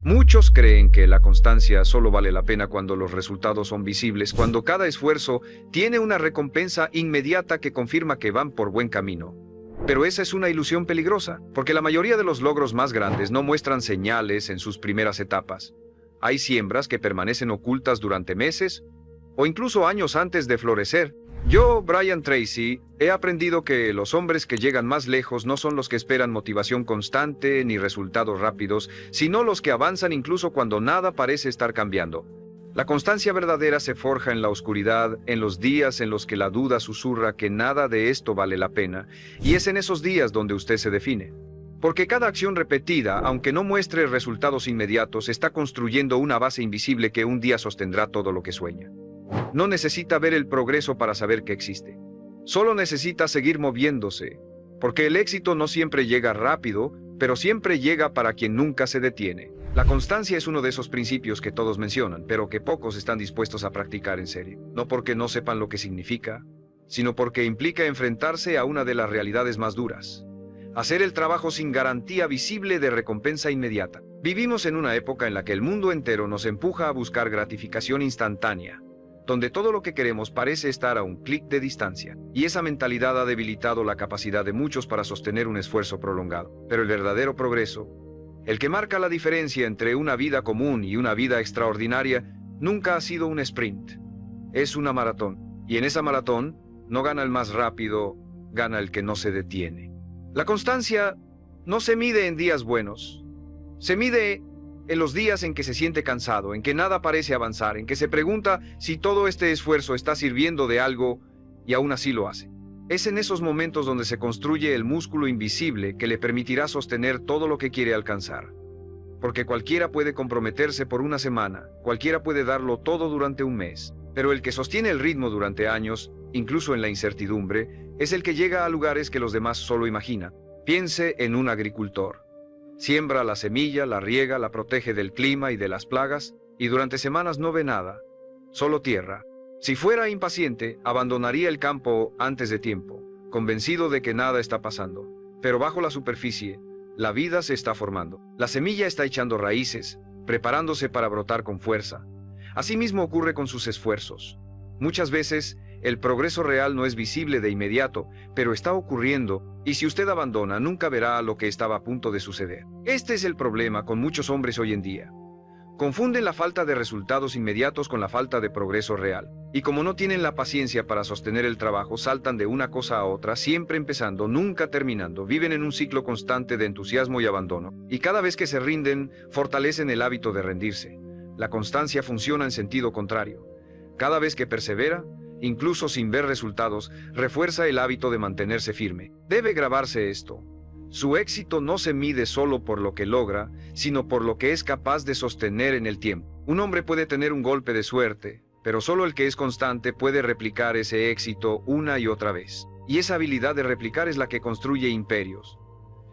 Muchos creen que la constancia solo vale la pena cuando los resultados son visibles, cuando cada esfuerzo tiene una recompensa inmediata que confirma que van por buen camino. Pero esa es una ilusión peligrosa, porque la mayoría de los logros más grandes no muestran señales en sus primeras etapas. Hay siembras que permanecen ocultas durante meses o incluso años antes de florecer. Yo, Brian Tracy, he aprendido que los hombres que llegan más lejos no son los que esperan motivación constante ni resultados rápidos, sino los que avanzan incluso cuando nada parece estar cambiando. La constancia verdadera se forja en la oscuridad, en los días en los que la duda susurra que nada de esto vale la pena, y es en esos días donde usted se define. Porque cada acción repetida, aunque no muestre resultados inmediatos, está construyendo una base invisible que un día sostendrá todo lo que sueña. No necesita ver el progreso para saber que existe. Solo necesita seguir moviéndose, porque el éxito no siempre llega rápido, pero siempre llega para quien nunca se detiene. La constancia es uno de esos principios que todos mencionan, pero que pocos están dispuestos a practicar en serio. No porque no sepan lo que significa, sino porque implica enfrentarse a una de las realidades más duras. Hacer el trabajo sin garantía visible de recompensa inmediata. Vivimos en una época en la que el mundo entero nos empuja a buscar gratificación instantánea, donde todo lo que queremos parece estar a un clic de distancia. Y esa mentalidad ha debilitado la capacidad de muchos para sostener un esfuerzo prolongado. Pero el verdadero progreso, el que marca la diferencia entre una vida común y una vida extraordinaria, nunca ha sido un sprint. Es una maratón. Y en esa maratón, no gana el más rápido, gana el que no se detiene. La constancia no se mide en días buenos. Se mide en los días en que se siente cansado, en que nada parece avanzar, en que se pregunta si todo este esfuerzo está sirviendo de algo y aún así lo hace. Es en esos momentos donde se construye el músculo invisible que le permitirá sostener todo lo que quiere alcanzar. Porque cualquiera puede comprometerse por una semana, cualquiera puede darlo todo durante un mes, pero el que sostiene el ritmo durante años, incluso en la incertidumbre, es el que llega a lugares que los demás solo imaginan. Piense en un agricultor. Siembra la semilla, la riega, la protege del clima y de las plagas, y durante semanas no ve nada, solo tierra. Si fuera impaciente, abandonaría el campo antes de tiempo, convencido de que nada está pasando. Pero bajo la superficie, la vida se está formando. La semilla está echando raíces, preparándose para brotar con fuerza. Asimismo ocurre con sus esfuerzos. Muchas veces, el progreso real no es visible de inmediato, pero está ocurriendo, y si usted abandona, nunca verá lo que estaba a punto de suceder. Este es el problema con muchos hombres hoy en día. Confunden la falta de resultados inmediatos con la falta de progreso real. Y como no tienen la paciencia para sostener el trabajo, saltan de una cosa a otra, siempre empezando, nunca terminando. Viven en un ciclo constante de entusiasmo y abandono. Y cada vez que se rinden, fortalecen el hábito de rendirse. La constancia funciona en sentido contrario. Cada vez que persevera, incluso sin ver resultados, refuerza el hábito de mantenerse firme. Debe grabarse esto. Su éxito no se mide solo por lo que logra, sino por lo que es capaz de sostener en el tiempo. Un hombre puede tener un golpe de suerte, pero solo el que es constante puede replicar ese éxito una y otra vez. Y esa habilidad de replicar es la que construye imperios,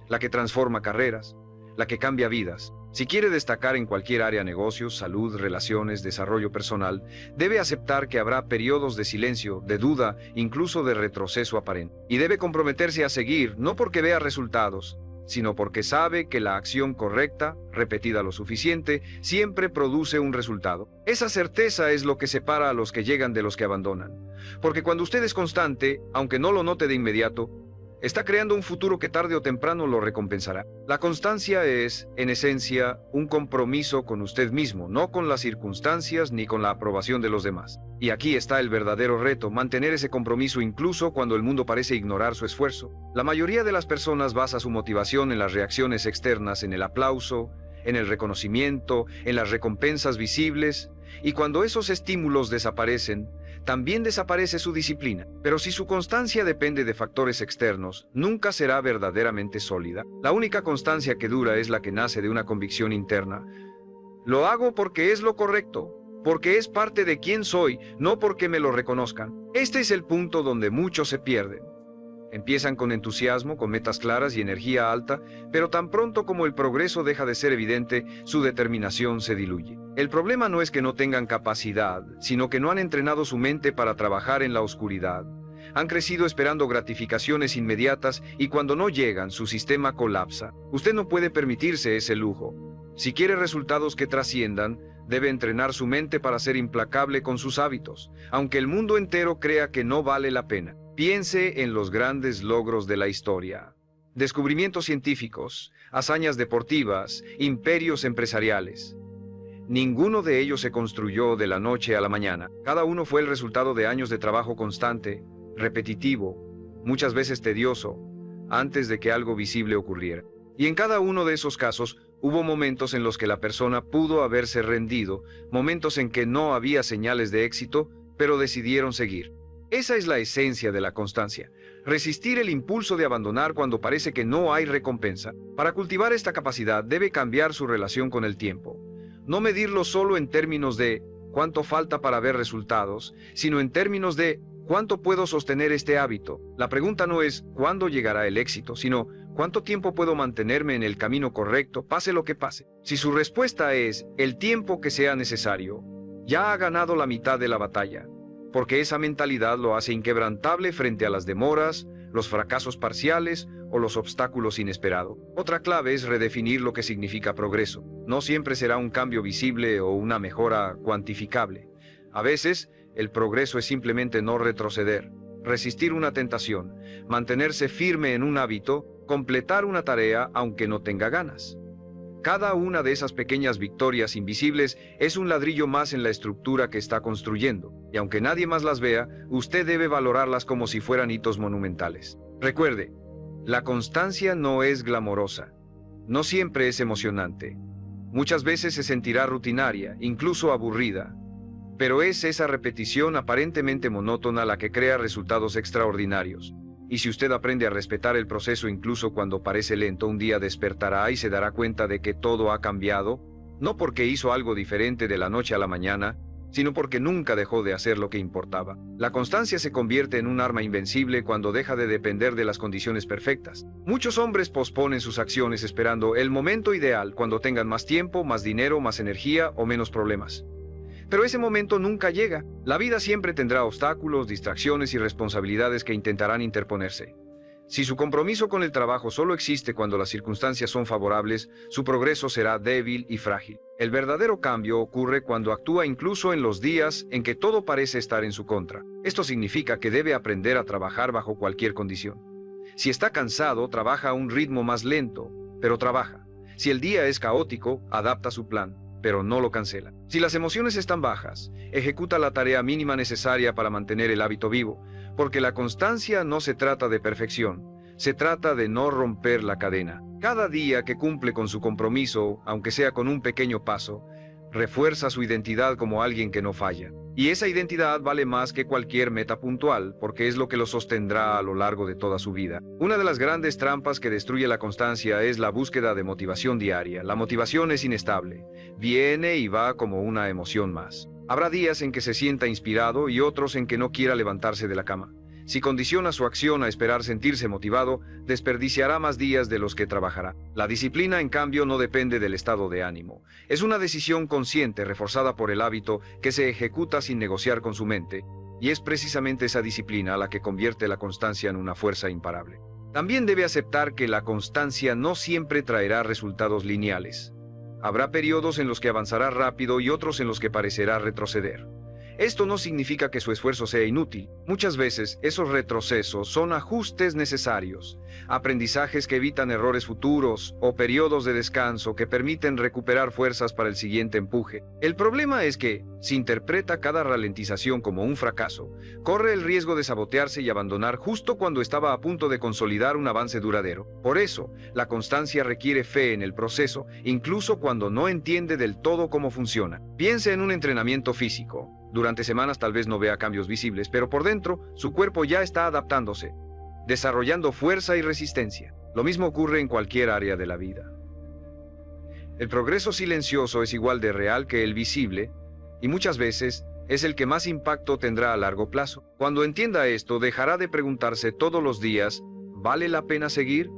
la que transforma carreras, la que cambia vidas. Si quiere destacar en cualquier área, negocios, salud, relaciones, desarrollo personal, debe aceptar que habrá periodos de silencio, de duda, incluso de retroceso aparente. Y debe comprometerse a seguir, no porque vea resultados, sino porque sabe que la acción correcta, repetida lo suficiente, siempre produce un resultado. Esa certeza es lo que separa a los que llegan de los que abandonan. Porque cuando usted es constante, aunque no lo note de inmediato, está creando un futuro que tarde o temprano lo recompensará. La constancia es, en esencia, un compromiso con usted mismo, no con las circunstancias ni con la aprobación de los demás. Y aquí está el verdadero reto, mantener ese compromiso incluso cuando el mundo parece ignorar su esfuerzo. La mayoría de las personas basa su motivación en las reacciones externas, en el aplauso, en el reconocimiento, en las recompensas visibles, y cuando esos estímulos desaparecen, también desaparece su disciplina. Pero si su constancia depende de factores externos, nunca será verdaderamente sólida. La única constancia que dura es la que nace de una convicción interna. Lo hago porque es lo correcto, porque es parte de quién soy, no porque me lo reconozcan. Este es el punto donde muchos se pierden. Empiezan con entusiasmo, con metas claras y energía alta, pero tan pronto como el progreso deja de ser evidente, su determinación se diluye. El problema no es que no tengan capacidad, sino que no han entrenado su mente para trabajar en la oscuridad. Han crecido esperando gratificaciones inmediatas y cuando no llegan, su sistema colapsa. Usted no puede permitirse ese lujo. Si quiere resultados que trasciendan, debe entrenar su mente para ser implacable con sus hábitos, aunque el mundo entero crea que no vale la pena. Piense en los grandes logros de la historia. Descubrimientos científicos, hazañas deportivas, imperios empresariales. Ninguno de ellos se construyó de la noche a la mañana. Cada uno fue el resultado de años de trabajo constante, repetitivo, muchas veces tedioso, antes de que algo visible ocurriera. Y en cada uno de esos casos, hubo momentos en los que la persona pudo haberse rendido, momentos en que no había señales de éxito, pero decidieron seguir. Esa es la esencia de la constancia. Resistir el impulso de abandonar cuando parece que no hay recompensa. Para cultivar esta capacidad debe cambiar su relación con el tiempo. No medirlo solo en términos de cuánto falta para ver resultados, sino en términos de cuánto puedo sostener este hábito. La pregunta no es cuándo llegará el éxito, sino cuánto tiempo puedo mantenerme en el camino correcto, pase lo que pase. Si su respuesta es el tiempo que sea necesario, ya ha ganado la mitad de la batalla, porque esa mentalidad lo hace inquebrantable frente a las demoras, los fracasos parciales o los obstáculos inesperados. Otra clave es redefinir lo que significa progreso. No siempre será un cambio visible o una mejora cuantificable. A veces, el progreso es simplemente no retroceder, resistir una tentación, mantenerse firme en un hábito, completar una tarea aunque no tenga ganas. Cada una de esas pequeñas victorias invisibles es un ladrillo más en la estructura que está construyendo, y aunque nadie más las vea, usted debe valorarlas como si fueran hitos monumentales. Recuerde, la constancia no es glamorosa, no siempre es emocionante. Muchas veces se sentirá rutinaria, incluso aburrida, pero es esa repetición aparentemente monótona la que crea resultados extraordinarios. Y si usted aprende a respetar el proceso incluso cuando parece lento, un día despertará y se dará cuenta de que todo ha cambiado, no porque hizo algo diferente de la noche a la mañana, sino porque nunca dejó de hacer lo que importaba. La constancia se convierte en un arma invencible cuando deja de depender de las condiciones perfectas. Muchos hombres posponen sus acciones esperando el momento ideal cuando tengan más tiempo, más dinero, más energía o menos problemas. Pero ese momento nunca llega. La vida siempre tendrá obstáculos, distracciones y responsabilidades que intentarán interponerse. Si su compromiso con el trabajo solo existe cuando las circunstancias son favorables, su progreso será débil y frágil. El verdadero cambio ocurre cuando actúa incluso en los días en que todo parece estar en su contra. Esto significa que debe aprender a trabajar bajo cualquier condición. Si está cansado, trabaja a un ritmo más lento, pero trabaja. Si el día es caótico, adapta su plan, pero no lo cancela. Si las emociones están bajas, ejecuta la tarea mínima necesaria para mantener el hábito vivo, porque la constancia no se trata de perfección, se trata de no romper la cadena. Cada día que cumple con su compromiso, aunque sea con un pequeño paso, refuerza su identidad como alguien que no falla. Y esa identidad vale más que cualquier meta puntual, porque es lo que lo sostendrá a lo largo de toda su vida. Una de las grandes trampas que destruye la constancia es la búsqueda de motivación diaria. La motivación es inestable, viene y va como una emoción más. Habrá días en que se sienta inspirado y otros en que no quiera levantarse de la cama. Si condiciona su acción a esperar sentirse motivado, desperdiciará más días de los que trabajará. La disciplina, en cambio, no depende del estado de ánimo. Es una decisión consciente, reforzada por el hábito, que se ejecuta sin negociar con su mente, y es precisamente esa disciplina la que convierte la constancia en una fuerza imparable. También debe aceptar que la constancia no siempre traerá resultados lineales. Habrá periodos en los que avanzará rápido y otros en los que parecerá retroceder. Esto no significa que su esfuerzo sea inútil. Muchas veces esos retrocesos son ajustes necesarios, aprendizajes que evitan errores futuros o periodos de descanso que permiten recuperar fuerzas para el siguiente empuje. El problema es que, si interpreta cada ralentización como un fracaso, corre el riesgo de sabotearse y abandonar justo cuando estaba a punto de consolidar un avance duradero. Por eso, la constancia requiere fe en el proceso, incluso cuando no entiende del todo cómo funciona. Piense en un entrenamiento físico. Durante semanas tal vez no vea cambios visibles, pero por dentro su cuerpo ya está adaptándose, desarrollando fuerza y resistencia. Lo mismo ocurre en cualquier área de la vida. El progreso silencioso es igual de real que el visible, y muchas veces es el que más impacto tendrá a largo plazo. Cuando entienda esto, dejará de preguntarse todos los días, ¿vale la pena seguir?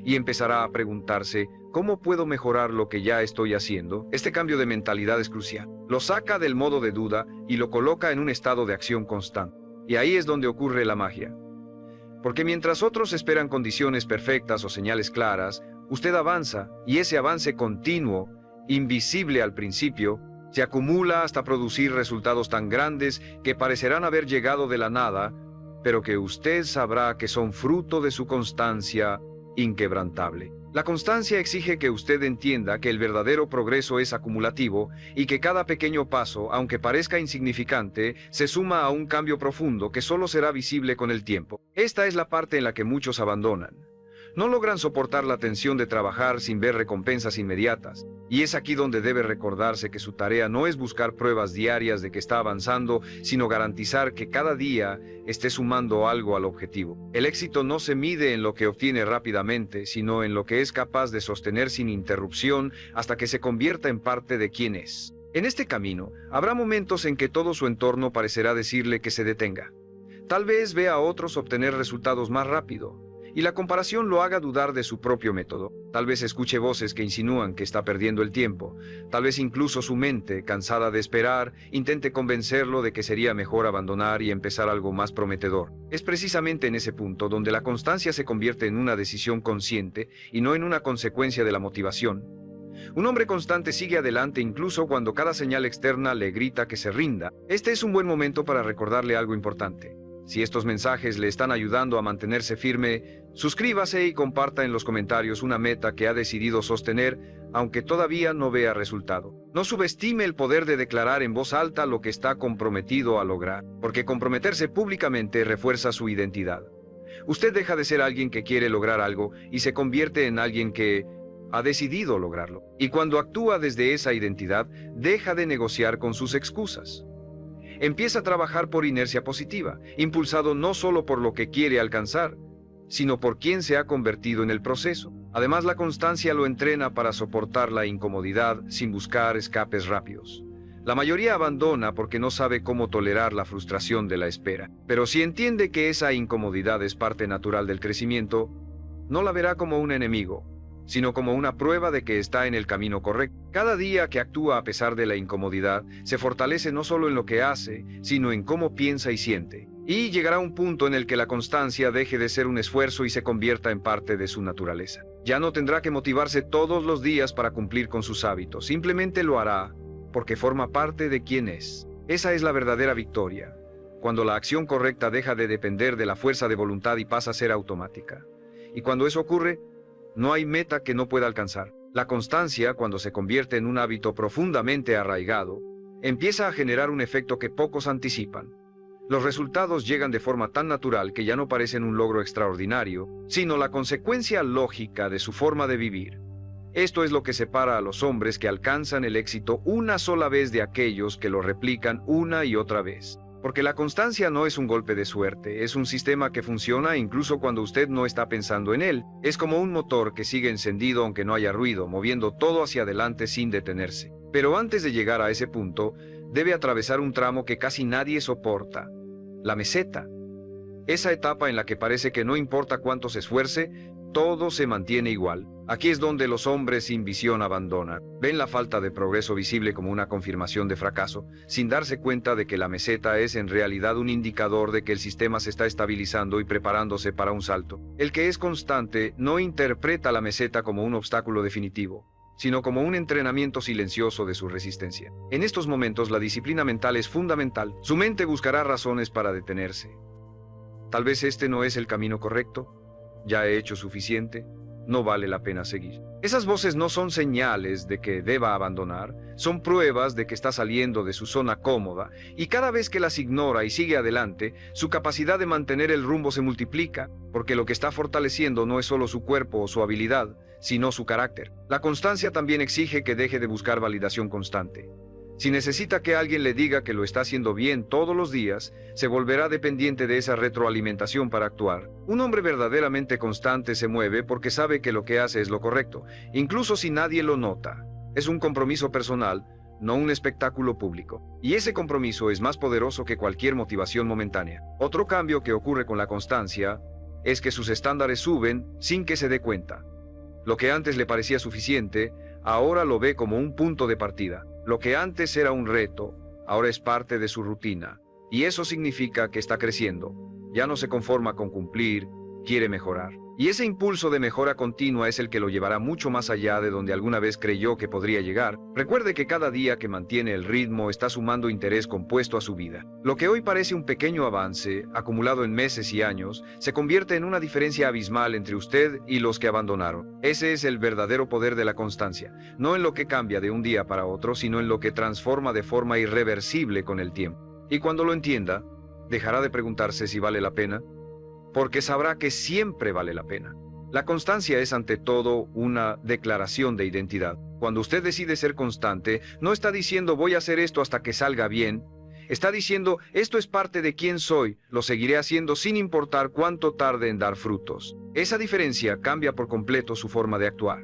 Y empezará a preguntarse, ¿cómo puedo mejorar lo que ya estoy haciendo? Este cambio de mentalidad es crucial. Lo saca del modo de duda y lo coloca en un estado de acción constante. Y ahí es donde ocurre la magia. Porque mientras otros esperan condiciones perfectas o señales claras, usted avanza, y ese avance continuo invisible al principio, se acumula hasta producir resultados tan grandes que parecerán haber llegado de la nada, pero que usted sabrá que son fruto de su constancia inquebrantable. La constancia exige que usted entienda que el verdadero progreso es acumulativo y que cada pequeño paso, aunque parezca insignificante, se suma a un cambio profundo que solo será visible con el tiempo. Esta es la parte en la que muchos abandonan. No logran soportar la tensión de trabajar sin ver recompensas inmediatas, y es aquí donde debe recordarse que su tarea no es buscar pruebas diarias de que está avanzando, sino garantizar que cada día esté sumando algo al objetivo. El éxito no se mide en lo que obtiene rápidamente, sino en lo que es capaz de sostener sin interrupción hasta que se convierta en parte de quien es. En este camino, habrá momentos en que todo su entorno parecerá decirle que se detenga. Tal vez vea a otros obtener resultados más rápido, y la comparación lo haga dudar de su propio método. Tal vez escuche voces que insinúan que está perdiendo el tiempo. Tal vez incluso su mente, cansada de esperar, intente convencerlo de que sería mejor abandonar y empezar algo más prometedor. Es precisamente en ese punto donde la constancia se convierte en una decisión consciente y no en una consecuencia de la motivación. Un hombre constante sigue adelante incluso cuando cada señal externa le grita que se rinda. Este es un buen momento para recordarle algo importante. Si estos mensajes le están ayudando a mantenerse firme, suscríbase y comparta en los comentarios una meta que ha decidido sostener, aunque todavía no vea resultado. No subestime el poder de declarar en voz alta lo que está comprometido a lograr, porque comprometerse públicamente refuerza su identidad. Usted deja de ser alguien que quiere lograr algo y se convierte en alguien que ha decidido lograrlo. Y cuando actúa desde esa identidad, deja de negociar con sus excusas. Empieza a trabajar por inercia positiva, impulsado no solo por lo que quiere alcanzar, sino por quien se ha convertido en el proceso. Además, la constancia lo entrena para soportar la incomodidad sin buscar escapes rápidos. La mayoría abandona porque no sabe cómo tolerar la frustración de la espera. Pero si entiende que esa incomodidad es parte natural del crecimiento, no la verá como un enemigo, sino como una prueba de que está en el camino correcto. Cada día que actúa a pesar de la incomodidad, se fortalece no solo en lo que hace, sino en cómo piensa y siente. Y llegará un punto en el que la constancia deje de ser un esfuerzo y se convierta en parte de su naturaleza. Ya no tendrá que motivarse todos los días para cumplir con sus hábitos, simplemente lo hará porque forma parte de quien es. Esa es la verdadera victoria, cuando la acción correcta deja de depender de la fuerza de voluntad y pasa a ser automática. Y cuando eso ocurre, no hay meta que no pueda alcanzar. La constancia, cuando se convierte en un hábito profundamente arraigado, empieza a generar un efecto que pocos anticipan. Los resultados llegan de forma tan natural que ya no parecen un logro extraordinario, sino la consecuencia lógica de su forma de vivir. Esto es lo que separa a los hombres que alcanzan el éxito una sola vez de aquellos que lo replican una y otra vez. Porque la constancia no es un golpe de suerte, es un sistema que funciona incluso cuando usted no está pensando en él. Es como un motor que sigue encendido aunque no haya ruido, moviendo todo hacia adelante sin detenerse. Pero antes de llegar a ese punto, debe atravesar un tramo que casi nadie soporta: la meseta. Esa etapa en la que parece que no importa cuánto se esfuerce, todo se mantiene igual. Aquí es donde los hombres sin visión abandonan. Ven la falta de progreso visible como una confirmación de fracaso, sin darse cuenta de que la meseta es en realidad un indicador de que el sistema se está estabilizando y preparándose para un salto. El que es constante no interpreta la meseta como un obstáculo definitivo, sino como un entrenamiento silencioso de su resistencia. En estos momentos la disciplina mental es fundamental. Su mente buscará razones para detenerse. Tal vez este no es el camino correcto. Ya he hecho suficiente. No vale la pena seguir. Esas voces no son señales de que deba abandonar, son pruebas de que está saliendo de su zona cómoda, y cada vez que las ignora y sigue adelante, su capacidad de mantener el rumbo se multiplica, porque lo que está fortaleciendo no es solo su cuerpo o su habilidad, sino su carácter. La constancia también exige que deje de buscar validación constante. Si necesita que alguien le diga que lo está haciendo bien todos los días, se volverá dependiente de esa retroalimentación para actuar. Un hombre verdaderamente constante se mueve porque sabe que lo que hace es lo correcto, incluso si nadie lo nota. Es un compromiso personal, no un espectáculo público. Y ese compromiso es más poderoso que cualquier motivación momentánea. Otro cambio que ocurre con la constancia es que sus estándares suben sin que se dé cuenta. Lo que antes le parecía suficiente, ahora lo ve como un punto de partida. Lo que antes era un reto, ahora es parte de su rutina. Y eso significa que está creciendo. Ya no se conforma con cumplir, quiere mejorar. Y ese impulso de mejora continua es el que lo llevará mucho más allá de donde alguna vez creyó que podría llegar. Recuerde que cada día que mantiene el ritmo está sumando interés compuesto a su vida. Lo que hoy parece un pequeño avance, acumulado en meses y años, se convierte en una diferencia abismal entre usted y los que abandonaron. Ese es el verdadero poder de la constancia, no en lo que cambia de un día para otro, sino en lo que transforma de forma irreversible con el tiempo. Y cuando lo entienda, dejará de preguntarse si vale la pena, porque sabrá que siempre vale la pena. La constancia es ante todo una declaración de identidad. Cuando usted decide ser constante, no está diciendo voy a hacer esto hasta que salga bien. Está diciendo esto es parte de quién soy, lo seguiré haciendo sin importar cuánto tarde en dar frutos. Esa diferencia cambia por completo su forma de actuar.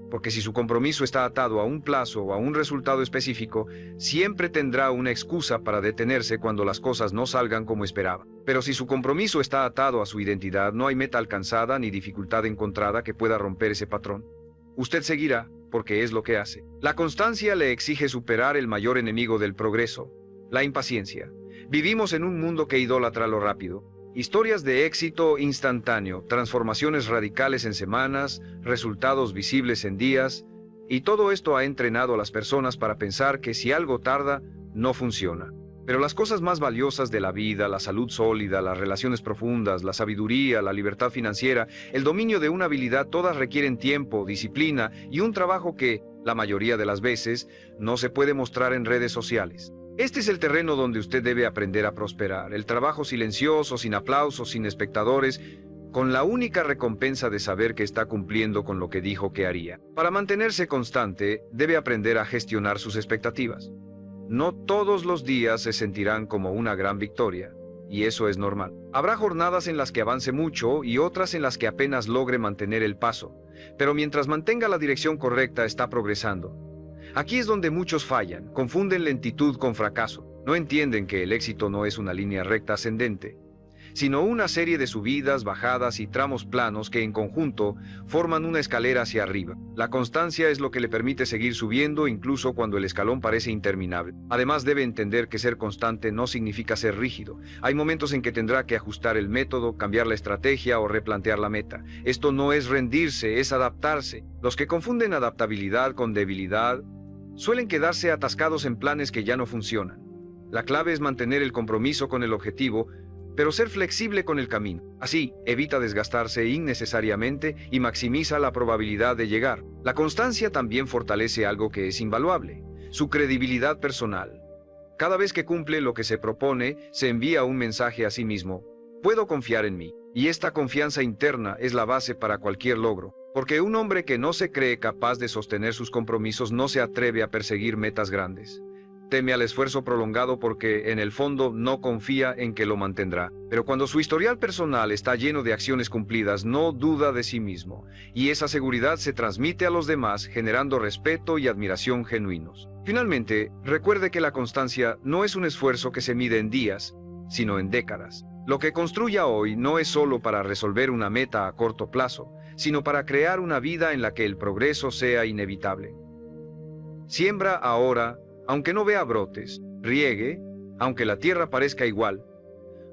Porque si su compromiso está atado a un plazo o a un resultado específico, siempre tendrá una excusa para detenerse cuando las cosas no salgan como esperaba. Pero si su compromiso está atado a su identidad, no hay meta alcanzada ni dificultad encontrada que pueda romper ese patrón. Usted seguirá, porque es lo que hace. La constancia le exige superar el mayor enemigo del progreso, la impaciencia. Vivimos en un mundo que idolatra lo rápido. Historias de éxito instantáneo, transformaciones radicales en semanas, resultados visibles en días, y todo esto ha entrenado a las personas para pensar que si algo tarda, no funciona. Pero las cosas más valiosas de la vida, la salud sólida, las relaciones profundas, la sabiduría, la libertad financiera, el dominio de una habilidad, todas requieren tiempo, disciplina y un trabajo que, la mayoría de las veces, no se puede mostrar en redes sociales. Este es el terreno donde usted debe aprender a prosperar, el trabajo silencioso, sin aplausos, sin espectadores, con la única recompensa de saber que está cumpliendo con lo que dijo que haría. Para mantenerse constante, debe aprender a gestionar sus expectativas. No todos los días se sentirán como una gran victoria, y eso es normal. Habrá jornadas en las que avance mucho y otras en las que apenas logre mantener el paso, pero mientras mantenga la dirección correcta está progresando. Aquí es donde muchos fallan, confunden lentitud con fracaso. No entienden que el éxito no es una línea recta ascendente, sino una serie de subidas, bajadas y tramos planos que en conjunto forman una escalera hacia arriba. La constancia es lo que le permite seguir subiendo incluso cuando el escalón parece interminable. Además debe entender que ser constante no significa ser rígido. Hay momentos en que tendrá que ajustar el método, cambiar la estrategia o replantear la meta. Esto no es rendirse, es adaptarse. Los que confunden adaptabilidad con debilidad suelen quedarse atascados en planes que ya no funcionan. La clave es mantener el compromiso con el objetivo, pero ser flexible con el camino. Así, evita desgastarse innecesariamente y maximiza la probabilidad de llegar. La constancia también fortalece algo que es invaluable: su credibilidad personal. Cada vez que cumple lo que se propone, se envía un mensaje a sí mismo: puedo confiar en mí. Y esta confianza interna es la base para cualquier logro. Porque un hombre que no se cree capaz de sostener sus compromisos no se atreve a perseguir metas grandes. Teme al esfuerzo prolongado porque, en el fondo, no confía en que lo mantendrá. Pero cuando su historial personal está lleno de acciones cumplidas, no duda de sí mismo. Y esa seguridad se transmite a los demás, generando respeto y admiración genuinos. Finalmente, recuerde que la constancia no es un esfuerzo que se mide en días, sino en décadas. Lo que construya hoy no es solo para resolver una meta a corto plazo, sino para crear una vida en la que el progreso sea inevitable. Siembra ahora, aunque no vea brotes; riegue, aunque la tierra parezca igual;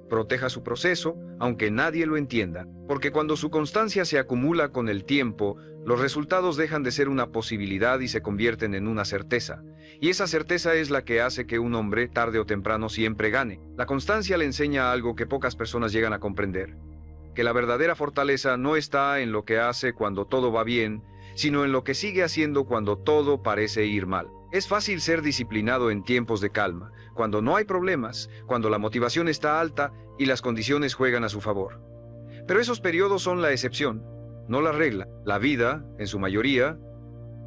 proteja su proceso, aunque nadie lo entienda, porque cuando su constancia se acumula con el tiempo, los resultados dejan de ser una posibilidad y se convierten en una certeza. Y esa certeza es la que hace que un hombre, tarde o temprano, siempre gane. La constancia le enseña algo que pocas personas llegan a comprender: que la verdadera fortaleza no está en lo que hace cuando todo va bien, sino en lo que sigue haciendo cuando todo parece ir mal. Es fácil ser disciplinado en tiempos de calma, cuando no hay problemas, cuando la motivación está alta y las condiciones juegan a su favor. Pero esos periodos son la excepción, no la regla. La vida, en su mayoría,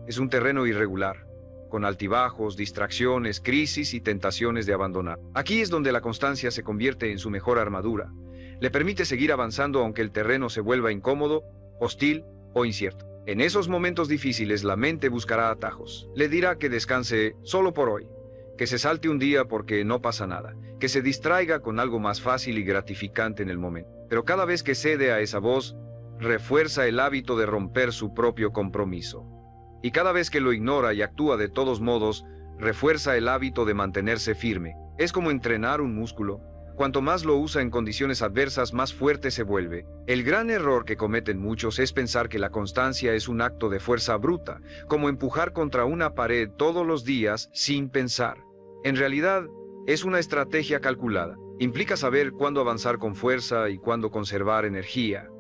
es un terreno irregular, con altibajos, distracciones, crisis y tentaciones de abandonar. Aquí es donde la constancia se convierte en su mejor armadura. Le permite seguir avanzando aunque el terreno se vuelva incómodo, hostil o incierto. En esos momentos difíciles la mente buscará atajos. Le dirá que descanse solo por hoy, que se salte un día porque no pasa nada, que se distraiga con algo más fácil y gratificante en el momento. Pero cada vez que cede a esa voz, refuerza el hábito de romper su propio compromiso. Y cada vez que lo ignora y actúa de todos modos, refuerza el hábito de mantenerse firme. Es como entrenar un músculo. Cuanto más lo usa en condiciones adversas, más fuerte se vuelve. El gran error que cometen muchos es pensar que la constancia es un acto de fuerza bruta, como empujar contra una pared todos los días sin pensar. En realidad, es una estrategia calculada. Implica saber cuándo avanzar con fuerza y cuándo conservar energía,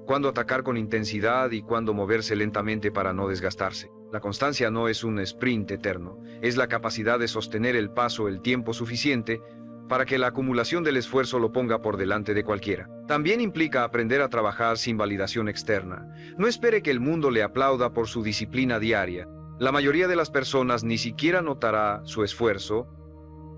cuándo atacar con intensidad y cuándo moverse lentamente para no desgastarse. La constancia no es un sprint eterno, es la capacidad de sostener el paso el tiempo suficiente para que la acumulación del esfuerzo lo ponga por delante de cualquiera. También implica aprender a trabajar sin validación externa. No espere que el mundo le aplauda por su disciplina diaria. La mayoría de las personas ni siquiera notará su esfuerzo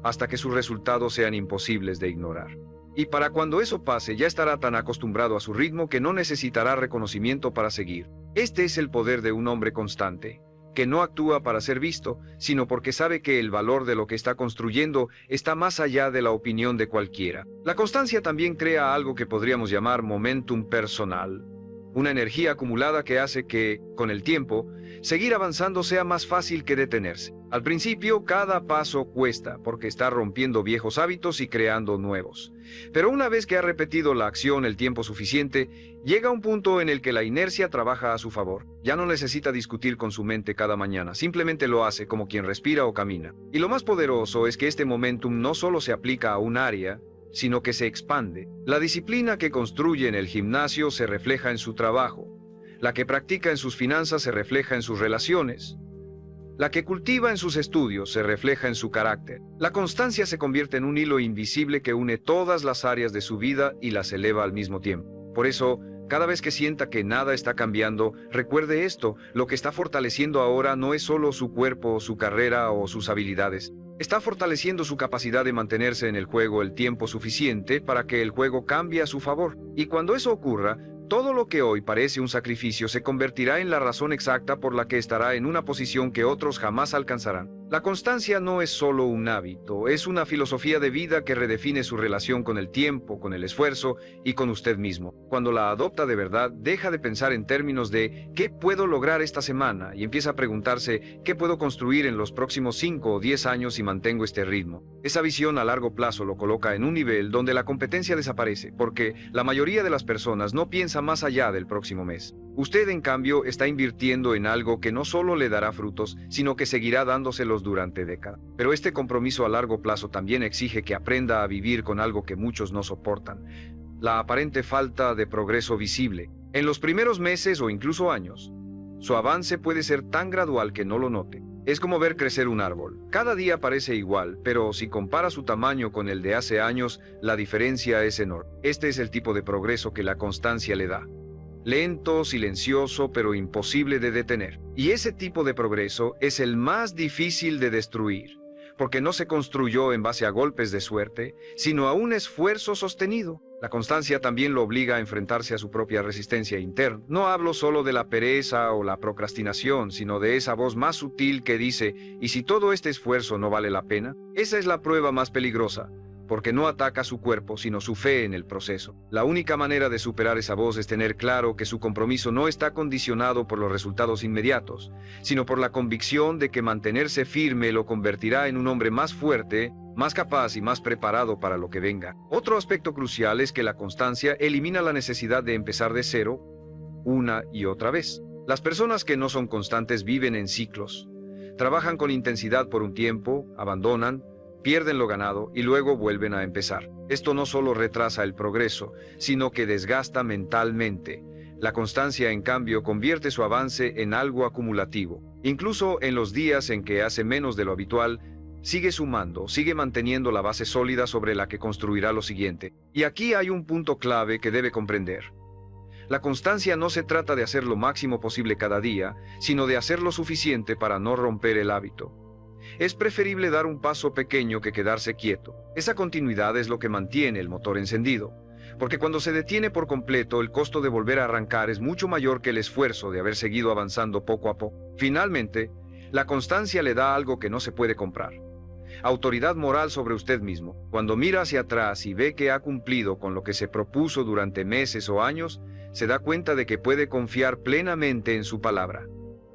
hasta que sus resultados sean imposibles de ignorar. Y para cuando eso pase, ya estará tan acostumbrado a su ritmo que no necesitará reconocimiento para seguir. Este es el poder de un hombre constante, que no actúa para ser visto, sino porque sabe que el valor de lo que está construyendo está más allá de la opinión de cualquiera. La constancia también crea algo que podríamos llamar momentum personal, una energía acumulada que hace que, con el tiempo, seguir avanzando sea más fácil que detenerse. Al principio, cada paso cuesta, porque está rompiendo viejos hábitos y creando nuevos. Pero una vez que ha repetido la acción el tiempo suficiente, llega un punto en el que la inercia trabaja a su favor. Ya no necesita discutir con su mente cada mañana, simplemente lo hace como quien respira o camina. Y lo más poderoso es que este momentum no solo se aplica a un área, sino que se expande. La disciplina que construye en el gimnasio se refleja en su trabajo. La que practica en sus finanzas se refleja en sus relaciones. La que cultiva en sus estudios se refleja en su carácter. La constancia se convierte en un hilo invisible que une todas las áreas de su vida y las eleva al mismo tiempo. Por eso, cada vez que sienta que nada está cambiando, recuerde esto: lo que está fortaleciendo ahora no es solo su cuerpo, su carrera o sus habilidades. Está fortaleciendo su capacidad de mantenerse en el juego el tiempo suficiente para que el juego cambie a su favor. Y cuando eso ocurra, todo lo que hoy parece un sacrificio se convertirá en la razón exacta por la que estará en una posición que otros jamás alcanzarán. La constancia no es solo un hábito, es una filosofía de vida que redefine su relación con el tiempo, con el esfuerzo y con usted mismo. Cuando la adopta de verdad, deja de pensar en términos de ¿qué puedo lograr esta semana? Y empieza a preguntarse ¿qué puedo construir en los próximos 5 o 10 años si mantengo este ritmo? Esa visión a largo plazo lo coloca en un nivel donde la competencia desaparece, porque la mayoría de las personas no piensa más allá del próximo mes. Usted, en cambio, está invirtiendo en algo que no solo le dará frutos, sino que seguirá dándoselos durante décadas. Pero este compromiso a largo plazo también exige que aprenda a vivir con algo que muchos no soportan: la aparente falta de progreso visible. En los primeros meses o incluso años, su avance puede ser tan gradual que no lo note. Es como ver crecer un árbol. Cada día parece igual, pero si compara su tamaño con el de hace años, la diferencia es enorme. Este es el tipo de progreso que la constancia le da. Lento, silencioso, pero imposible de detener. Y ese tipo de progreso es el más difícil de destruir, porque no se construyó en base a golpes de suerte, sino a un esfuerzo sostenido. La constancia también lo obliga a enfrentarse a su propia resistencia interna. No hablo solo de la pereza o la procrastinación, sino de esa voz más sutil que dice: ¿y si todo este esfuerzo no vale la pena? Esa es la prueba más peligrosa, porque no ataca su cuerpo, sino su fe en el proceso. La única manera de superar esa voz es tener claro que su compromiso no está condicionado por los resultados inmediatos, sino por la convicción de que mantenerse firme lo convertirá en un hombre más fuerte, más capaz y más preparado para lo que venga. Otro aspecto crucial es que la constancia elimina la necesidad de empezar de cero una y otra vez. Las personas que no son constantes viven en ciclos. Trabajan con intensidad por un tiempo, abandonan, pierden lo ganado y luego vuelven a empezar. Esto no solo retrasa el progreso, sino que desgasta mentalmente. La constancia, en cambio, convierte su avance en algo acumulativo. Incluso en los días en que hace menos de lo habitual, sigue sumando, sigue manteniendo la base sólida sobre la que construirá lo siguiente. Y aquí hay un punto clave que debe comprender. La constancia no se trata de hacer lo máximo posible cada día, sino de hacer lo suficiente para no romper el hábito. Es preferible dar un paso pequeño que quedarse quieto. Esa continuidad es lo que mantiene el motor encendido, porque cuando se detiene por completo, el costo de volver a arrancar es mucho mayor que el esfuerzo de haber seguido avanzando poco a poco. Finalmente, la constancia le da algo que no se puede comprar: autoridad moral sobre usted mismo. Cuando mira hacia atrás y ve que ha cumplido con lo que se propuso durante meses o años, se da cuenta de que puede confiar plenamente en su palabra.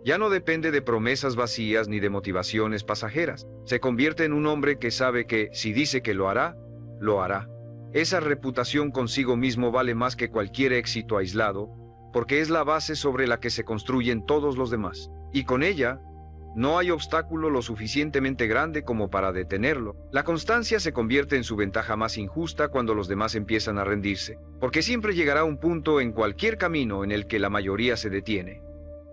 Ya no depende de promesas vacías ni de motivaciones pasajeras. Se convierte en un hombre que sabe que, si dice que lo hará, lo hará. Esa reputación consigo mismo vale más que cualquier éxito aislado, porque es la base sobre la que se construyen todos los demás. Y con ella, no hay obstáculo lo suficientemente grande como para detenerlo. La constancia se convierte en su ventaja más injusta cuando los demás empiezan a rendirse, porque siempre llegará un punto en cualquier camino en el que la mayoría se detiene.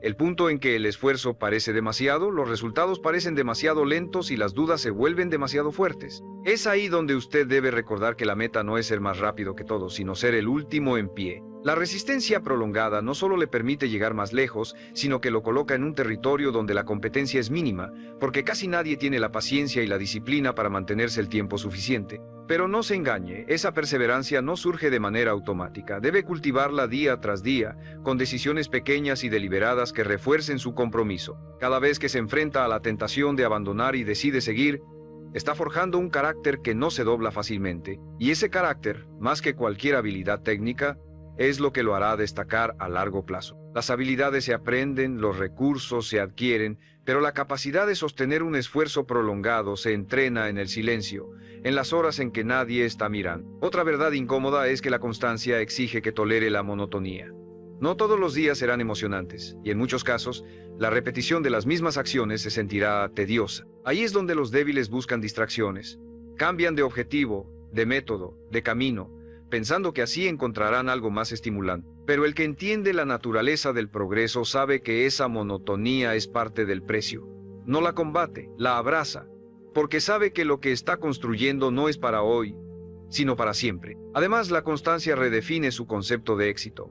El punto en que el esfuerzo parece demasiado, los resultados parecen demasiado lentos y las dudas se vuelven demasiado fuertes. Es ahí donde usted debe recordar que la meta no es ser más rápido que todos, sino ser el último en pie. La resistencia prolongada no solo le permite llegar más lejos, sino que lo coloca en un territorio donde la competencia es mínima, porque casi nadie tiene la paciencia y la disciplina para mantenerse el tiempo suficiente. Pero no se engañe, esa perseverancia no surge de manera automática. Debe cultivarla día tras día, con decisiones pequeñas y deliberadas que refuercen su compromiso. Cada vez que se enfrenta a la tentación de abandonar y decide seguir, está forjando un carácter que no se dobla fácilmente. Y ese carácter, más que cualquier habilidad técnica, es lo que lo hará destacar a largo plazo. Las habilidades se aprenden, los recursos se adquieren, pero la capacidad de sostener un esfuerzo prolongado se entrena en el silencio, en las horas en que nadie está mirando. Otra verdad incómoda es que la constancia exige que tolere la monotonía. No todos los días serán emocionantes, y en muchos casos, la repetición de las mismas acciones se sentirá tediosa. Ahí es donde los débiles buscan distracciones. Cambian de objetivo, de método, de camino, pensando que así encontrarán algo más estimulante. Pero el que entiende la naturaleza del progreso sabe que esa monotonía es parte del precio. No la combate, la abraza, porque sabe que lo que está construyendo no es para hoy, sino para siempre. Además, la constancia redefine su concepto de éxito.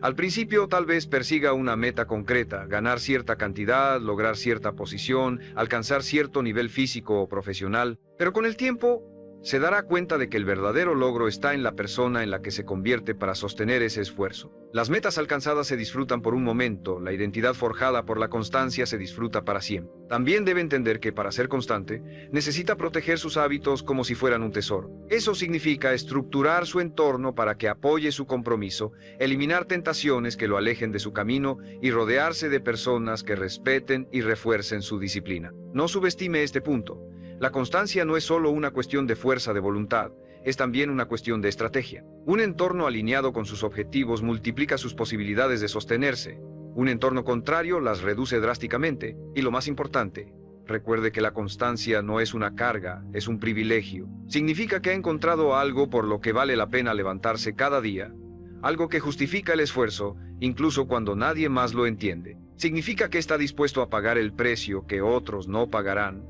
Al principio tal vez persiga una meta concreta, ganar cierta cantidad, lograr cierta posición, alcanzar cierto nivel físico o profesional, pero con el tiempo se dará cuenta de que el verdadero logro está en la persona en la que se convierte para sostener ese esfuerzo. Las metas alcanzadas se disfrutan por un momento, la identidad forjada por la constancia se disfruta para siempre. También debe entender que para ser constante, necesita proteger sus hábitos como si fueran un tesoro. Eso significa estructurar su entorno para que apoye su compromiso, eliminar tentaciones que lo alejen de su camino y rodearse de personas que respeten y refuercen su disciplina. No subestime este punto. La constancia no es solo una cuestión de fuerza de voluntad, es también una cuestión de estrategia. Un entorno alineado con sus objetivos multiplica sus posibilidades de sostenerse. Un entorno contrario las reduce drásticamente. Y lo más importante, recuerde que la constancia no es una carga, es un privilegio. Significa que ha encontrado algo por lo que vale la pena levantarse cada día, algo que justifica el esfuerzo, incluso cuando nadie más lo entiende. Significa que está dispuesto a pagar el precio que otros no pagarán,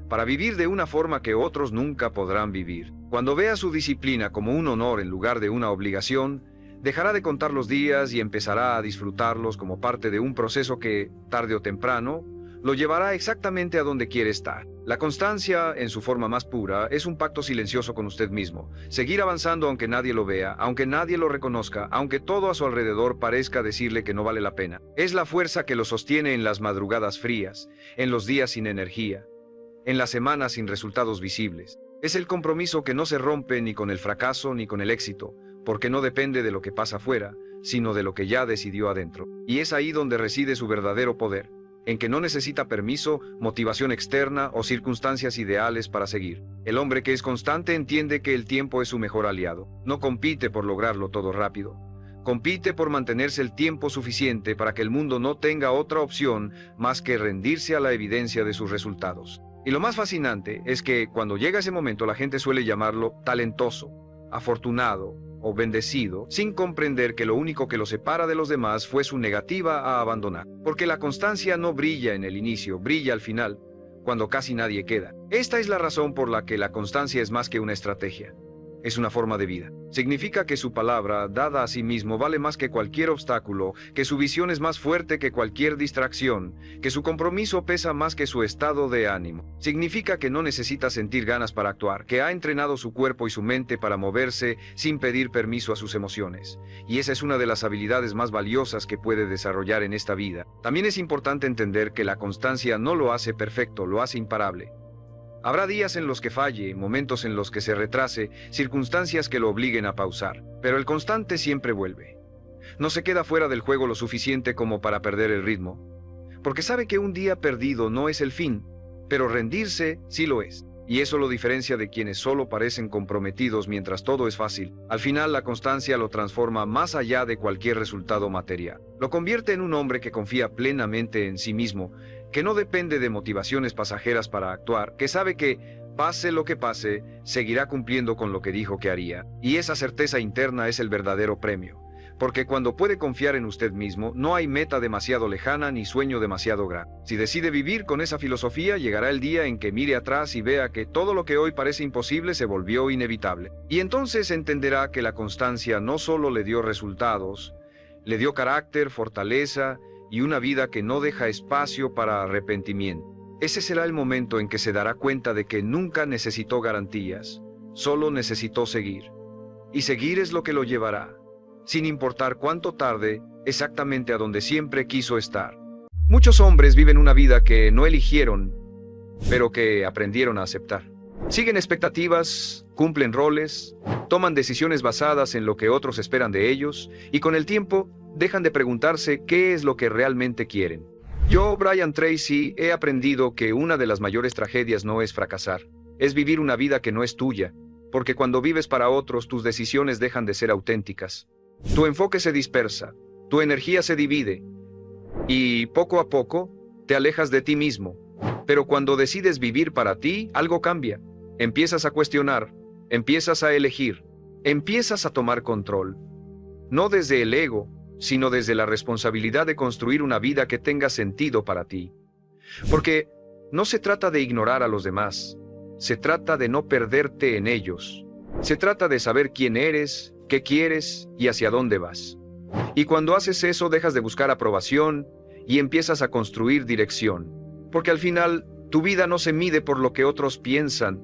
para vivir de una forma que otros nunca podrán vivir. Cuando vea su disciplina como un honor en lugar de una obligación, dejará de contar los días y empezará a disfrutarlos como parte de un proceso que, tarde o temprano, lo llevará exactamente a donde quiere estar. La constancia, en su forma más pura, es un pacto silencioso con usted mismo. Seguir avanzando aunque nadie lo vea, aunque nadie lo reconozca, aunque todo a su alrededor parezca decirle que no vale la pena. Es la fuerza que lo sostiene en las madrugadas frías, en los días sin energía, en las semanas sin resultados visibles. Es el compromiso que no se rompe ni con el fracaso ni con el éxito, porque no depende de lo que pasa afuera, sino de lo que ya decidió adentro. Y es ahí donde reside su verdadero poder, en que no necesita permiso, motivación externa o circunstancias ideales para seguir. El hombre que es constante entiende que el tiempo es su mejor aliado. No compite por lograrlo todo rápido. Compite por mantenerse el tiempo suficiente para que el mundo no tenga otra opción más que rendirse a la evidencia de sus resultados. Y lo más fascinante es que cuando llega ese momento la gente suele llamarlo talentoso, afortunado o bendecido, sin comprender que lo único que lo separa de los demás fue su negativa a abandonar. Porque la constancia no brilla en el inicio, brilla al final, cuando casi nadie queda. Esta es la razón por la que la constancia es más que una estrategia. Es una forma de vida. Significa que su palabra, dada a sí mismo, vale más que cualquier obstáculo, que su visión es más fuerte que cualquier distracción, que su compromiso pesa más que su estado de ánimo. Significa que no necesita sentir ganas para actuar, que ha entrenado su cuerpo y su mente para moverse sin pedir permiso a sus emociones. Y esa es una de las habilidades más valiosas que puede desarrollar en esta vida. También es importante entender que la constancia no lo hace perfecto, lo hace imparable. Habrá días en los que falle, momentos en los que se retrase, circunstancias que lo obliguen a pausar, pero el constante siempre vuelve. No se queda fuera del juego lo suficiente como para perder el ritmo, porque sabe que un día perdido no es el fin, pero rendirse sí lo es. y eso lo diferencia de quienes solo parecen comprometidos mientras todo es fácil. Al final, la constancia lo transforma más allá de cualquier resultado material. Lo convierte en un hombre que confía plenamente en sí mismo, que no depende de motivaciones pasajeras para actuar, que sabe que, pase lo que pase, seguirá cumpliendo con lo que dijo que haría. Y esa certeza interna es el verdadero premio. Porque cuando puede confiar en usted mismo, no hay meta demasiado lejana ni sueño demasiado grande. Si decide vivir con esa filosofía, llegará el día en que mire atrás y vea que todo lo que hoy parece imposible se volvió inevitable. Y entonces entenderá que la constancia no solo le dio resultados, le dio carácter, fortaleza y una vida que no deja espacio para arrepentimiento. Ese será el momento en que se dará cuenta de que nunca necesitó garantías, solo necesitó seguir. Y seguir es lo que lo llevará, sin importar cuánto tarde, exactamente a donde siempre quiso estar. Muchos hombres viven una vida que no eligieron, pero que aprendieron a aceptar. Siguen expectativas, cumplen roles, toman decisiones basadas en lo que otros esperan de ellos, y con el tiempo dejan de preguntarse qué es lo que realmente quieren. Yo, Brian Tracy, he aprendido que una de las mayores tragedias no es fracasar, es vivir una vida que no es tuya, porque cuando vives para otros, tus decisiones dejan de ser auténticas. Tu enfoque se dispersa, tu energía se divide, y poco a poco te alejas de ti mismo. Pero cuando decides vivir para ti, algo cambia. Empiezas a cuestionar, empiezas a elegir, empiezas a tomar control. No desde el ego, sino desde la responsabilidad de construir una vida que tenga sentido para ti. Porque no se trata de ignorar a los demás, se trata de no perderte en ellos. Se trata de saber quién eres, qué quieres y hacia dónde vas. Y cuando haces eso, dejas de buscar aprobación y empiezas a construir dirección. Porque al final, tu vida no se mide por lo que otros piensan,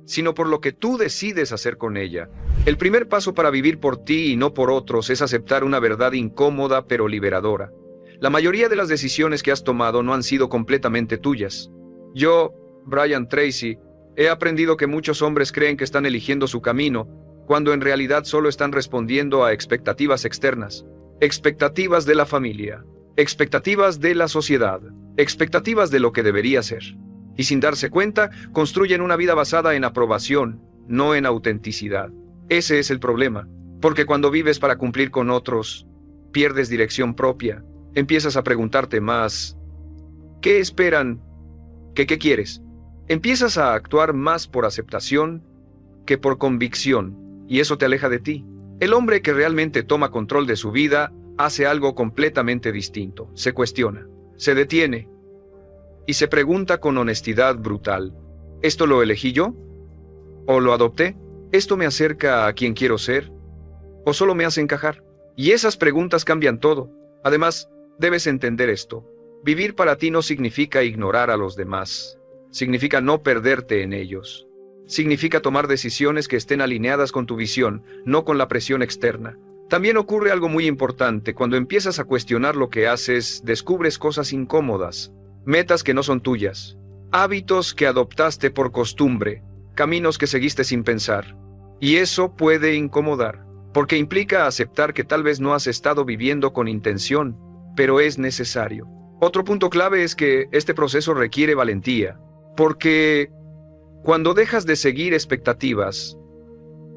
sino por lo que tú decides hacer con ella. El primer paso para vivir por ti y no por otros es aceptar una verdad incómoda pero liberadora. La mayoría de las decisiones que has tomado no han sido completamente tuyas. Yo, Brian Tracy, he aprendido que muchos hombres creen que están eligiendo su camino, cuando en realidad solo están respondiendo a expectativas externas, expectativas de la familia, expectativas de la sociedad, expectativas de lo que debería ser. Y sin darse cuenta, construyen una vida basada en aprobación, no en autenticidad. Ese es el problema, porque cuando vives para cumplir con otros, pierdes dirección propia, empiezas a preguntarte más, ¿qué esperan? ¿Qué quieres? Empiezas a actuar más por aceptación que por convicción. Y eso te aleja de ti. El hombre que realmente toma control de su vida hace algo completamente distinto. Se cuestiona, se detiene y se pregunta con honestidad brutal: ¿esto lo elegí yo? ¿O lo adopté? ¿Esto me acerca a quien quiero ser? ¿O solo me hace encajar? Y esas preguntas cambian todo. Además, debes entender esto. Vivir para ti no significa ignorar a los demás. Significa no perderte en ellos. Significa tomar decisiones que estén alineadas con tu visión, no con la presión externa. También ocurre algo muy importante. Cuando empiezas a cuestionar lo que haces, descubres cosas incómodas, metas que no son tuyas, hábitos que adoptaste por costumbre, caminos que seguiste sin pensar. Y eso puede incomodar, porque implica aceptar que tal vez no has estado viviendo con intención, pero es necesario. Otro punto clave es que este proceso requiere valentía, porque cuando dejas de seguir expectativas,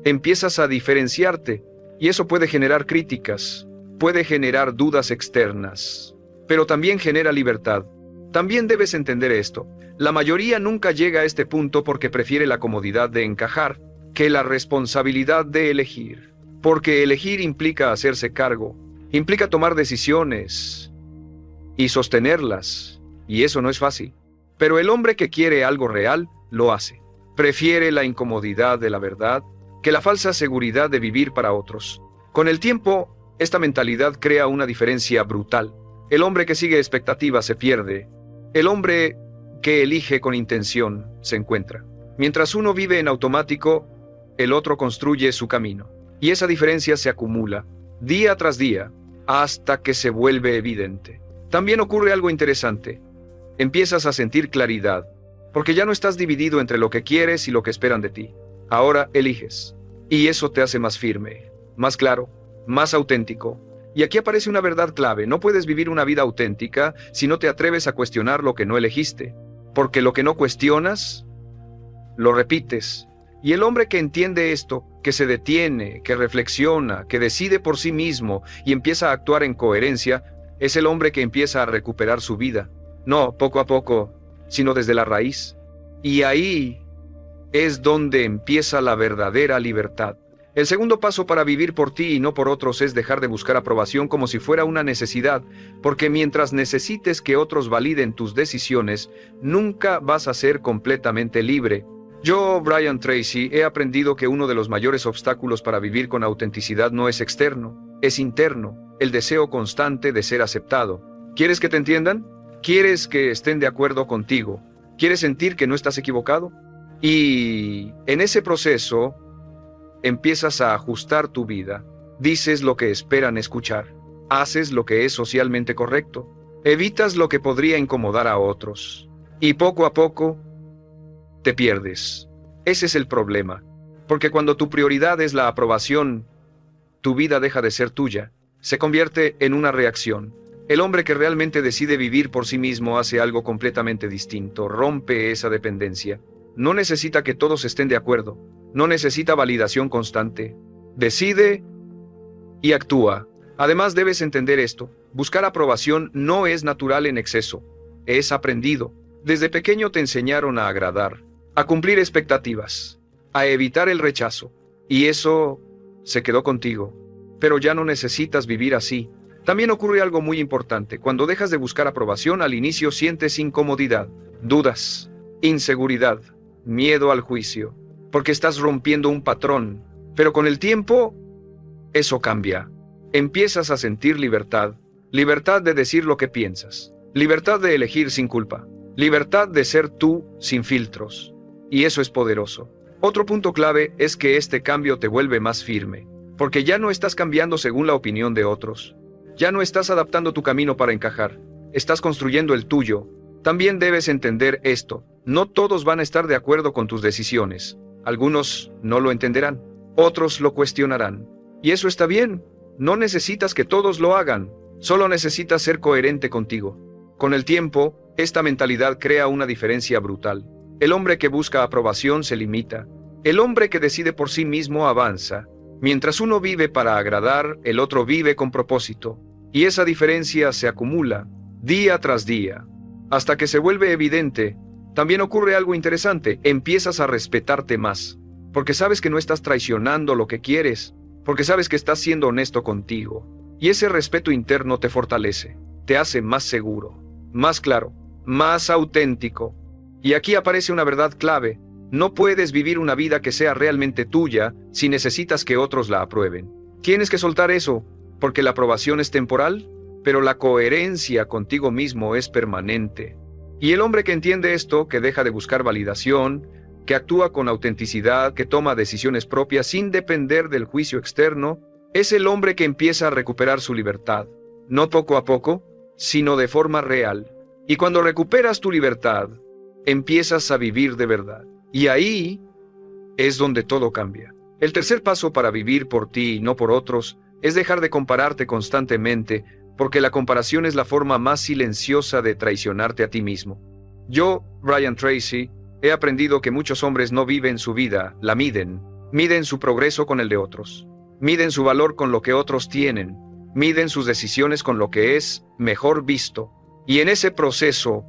empiezas a diferenciarte, y eso puede generar críticas, puede generar dudas externas, pero también genera libertad. También debes entender esto: la mayoría nunca llega a este punto porque prefiere la comodidad de encajar que la responsabilidad de elegir. Porque elegir implica hacerse cargo, implica tomar decisiones y sostenerlas, y eso no es fácil. Pero el hombre que quiere algo real, lo hace. Prefiere la incomodidad de la verdad que la falsa seguridad de vivir para otros. Con el tiempo, esta mentalidad crea una diferencia brutal. El hombre que sigue expectativas se pierde. El hombre que elige con intención se encuentra. Mientras uno vive en automático, el otro construye su camino. Y esa diferencia se acumula, día tras día, hasta que se vuelve evidente. También ocurre algo interesante. Empiezas a sentir claridad, porque ya no estás dividido entre lo que quieres y lo que esperan de ti. Ahora eliges. Y eso te hace más firme, más claro, más auténtico. Y aquí aparece una verdad clave: no puedes vivir una vida auténtica si no te atreves a cuestionar lo que no elegiste. Porque lo que no cuestionas, lo repites. Y el hombre que entiende esto, que se detiene, que reflexiona, que decide por sí mismo y empieza a actuar en coherencia, es el hombre que empieza a recuperar su vida. No poco a poco, sino desde la raíz. Y ahí es donde empieza la verdadera libertad. El segundo paso para vivir por ti y no por otros es dejar de buscar aprobación como si fuera una necesidad, porque mientras necesites que otros validen tus decisiones, nunca vas a ser completamente libre. Yo, Brian Tracy, he aprendido que uno de los mayores obstáculos para vivir con autenticidad no es externo, es interno, el deseo constante de ser aceptado. ¿Quieres que te entiendan? ¿Quieres que estén de acuerdo contigo? ¿Quieres sentir que no estás equivocado? Y en ese proceso empiezas a ajustar tu vida, dices lo que esperan escuchar, haces lo que es socialmente correcto, evitas lo que podría incomodar a otros, y poco a poco te pierdes. Ese es el problema, porque cuando tu prioridad es la aprobación, tu vida deja de ser tuya, se convierte en una reacción. El hombre que realmente decide vivir por sí mismo hace algo completamente distinto, rompe esa dependencia. No necesita que todos estén de acuerdo, no necesita validación constante. Decide y actúa. Además debes entender esto, buscar aprobación no es natural en exceso, es aprendido. Desde pequeño te enseñaron a agradar, a cumplir expectativas, a evitar el rechazo, y eso se quedó contigo. Pero ya no necesitas vivir así. También ocurre algo muy importante. Cuando dejas de buscar aprobación, al inicio sientes incomodidad, dudas, inseguridad, miedo al juicio, porque estás rompiendo un patrón. Pero con el tiempo, eso cambia. Empiezas a sentir libertad, libertad de decir lo que piensas, libertad de elegir sin culpa, libertad de ser tú sin filtros. Y eso es poderoso. Otro punto clave es que este cambio te vuelve más firme, porque ya no estás cambiando según la opinión de otros. Ya no estás adaptando tu camino para encajar, estás construyendo el tuyo. También debes entender esto, no todos van a estar de acuerdo con tus decisiones. Algunos no lo entenderán, otros lo cuestionarán. Y eso está bien, no necesitas que todos lo hagan, solo necesitas ser coherente contigo. Con el tiempo, esta mentalidad crea una diferencia brutal. El hombre que busca aprobación se limita. El hombre que decide por sí mismo avanza. Mientras uno vive para agradar, el otro vive con propósito. Y esa diferencia se acumula, día tras día, hasta que se vuelve evidente. También ocurre algo interesante, empiezas a respetarte más, porque sabes que no estás traicionando lo que quieres, porque sabes que estás siendo honesto contigo. Y ese respeto interno te fortalece, te hace más seguro, más claro, más auténtico. Y aquí aparece una verdad clave. No puedes vivir una vida que sea realmente tuya si necesitas que otros la aprueben. Tienes que soltar eso, porque la aprobación es temporal, pero la coherencia contigo mismo es permanente. Y el hombre que entiende esto, que deja de buscar validación, que actúa con autenticidad, que toma decisiones propias sin depender del juicio externo, es el hombre que empieza a recuperar su libertad, no poco a poco, sino de forma real. Y cuando recuperas tu libertad, empiezas a vivir de verdad. Y ahí es donde todo cambia. El tercer paso para vivir por ti y no por otros es dejar de compararte constantemente, porque la comparación es la forma más silenciosa de traicionarte a ti mismo. Yo, Brian Tracy, he aprendido que muchos hombres no viven su vida, la miden. Miden su progreso con el de otros. Miden su valor con lo que otros tienen. Miden sus decisiones con lo que es mejor visto. Y en ese proceso,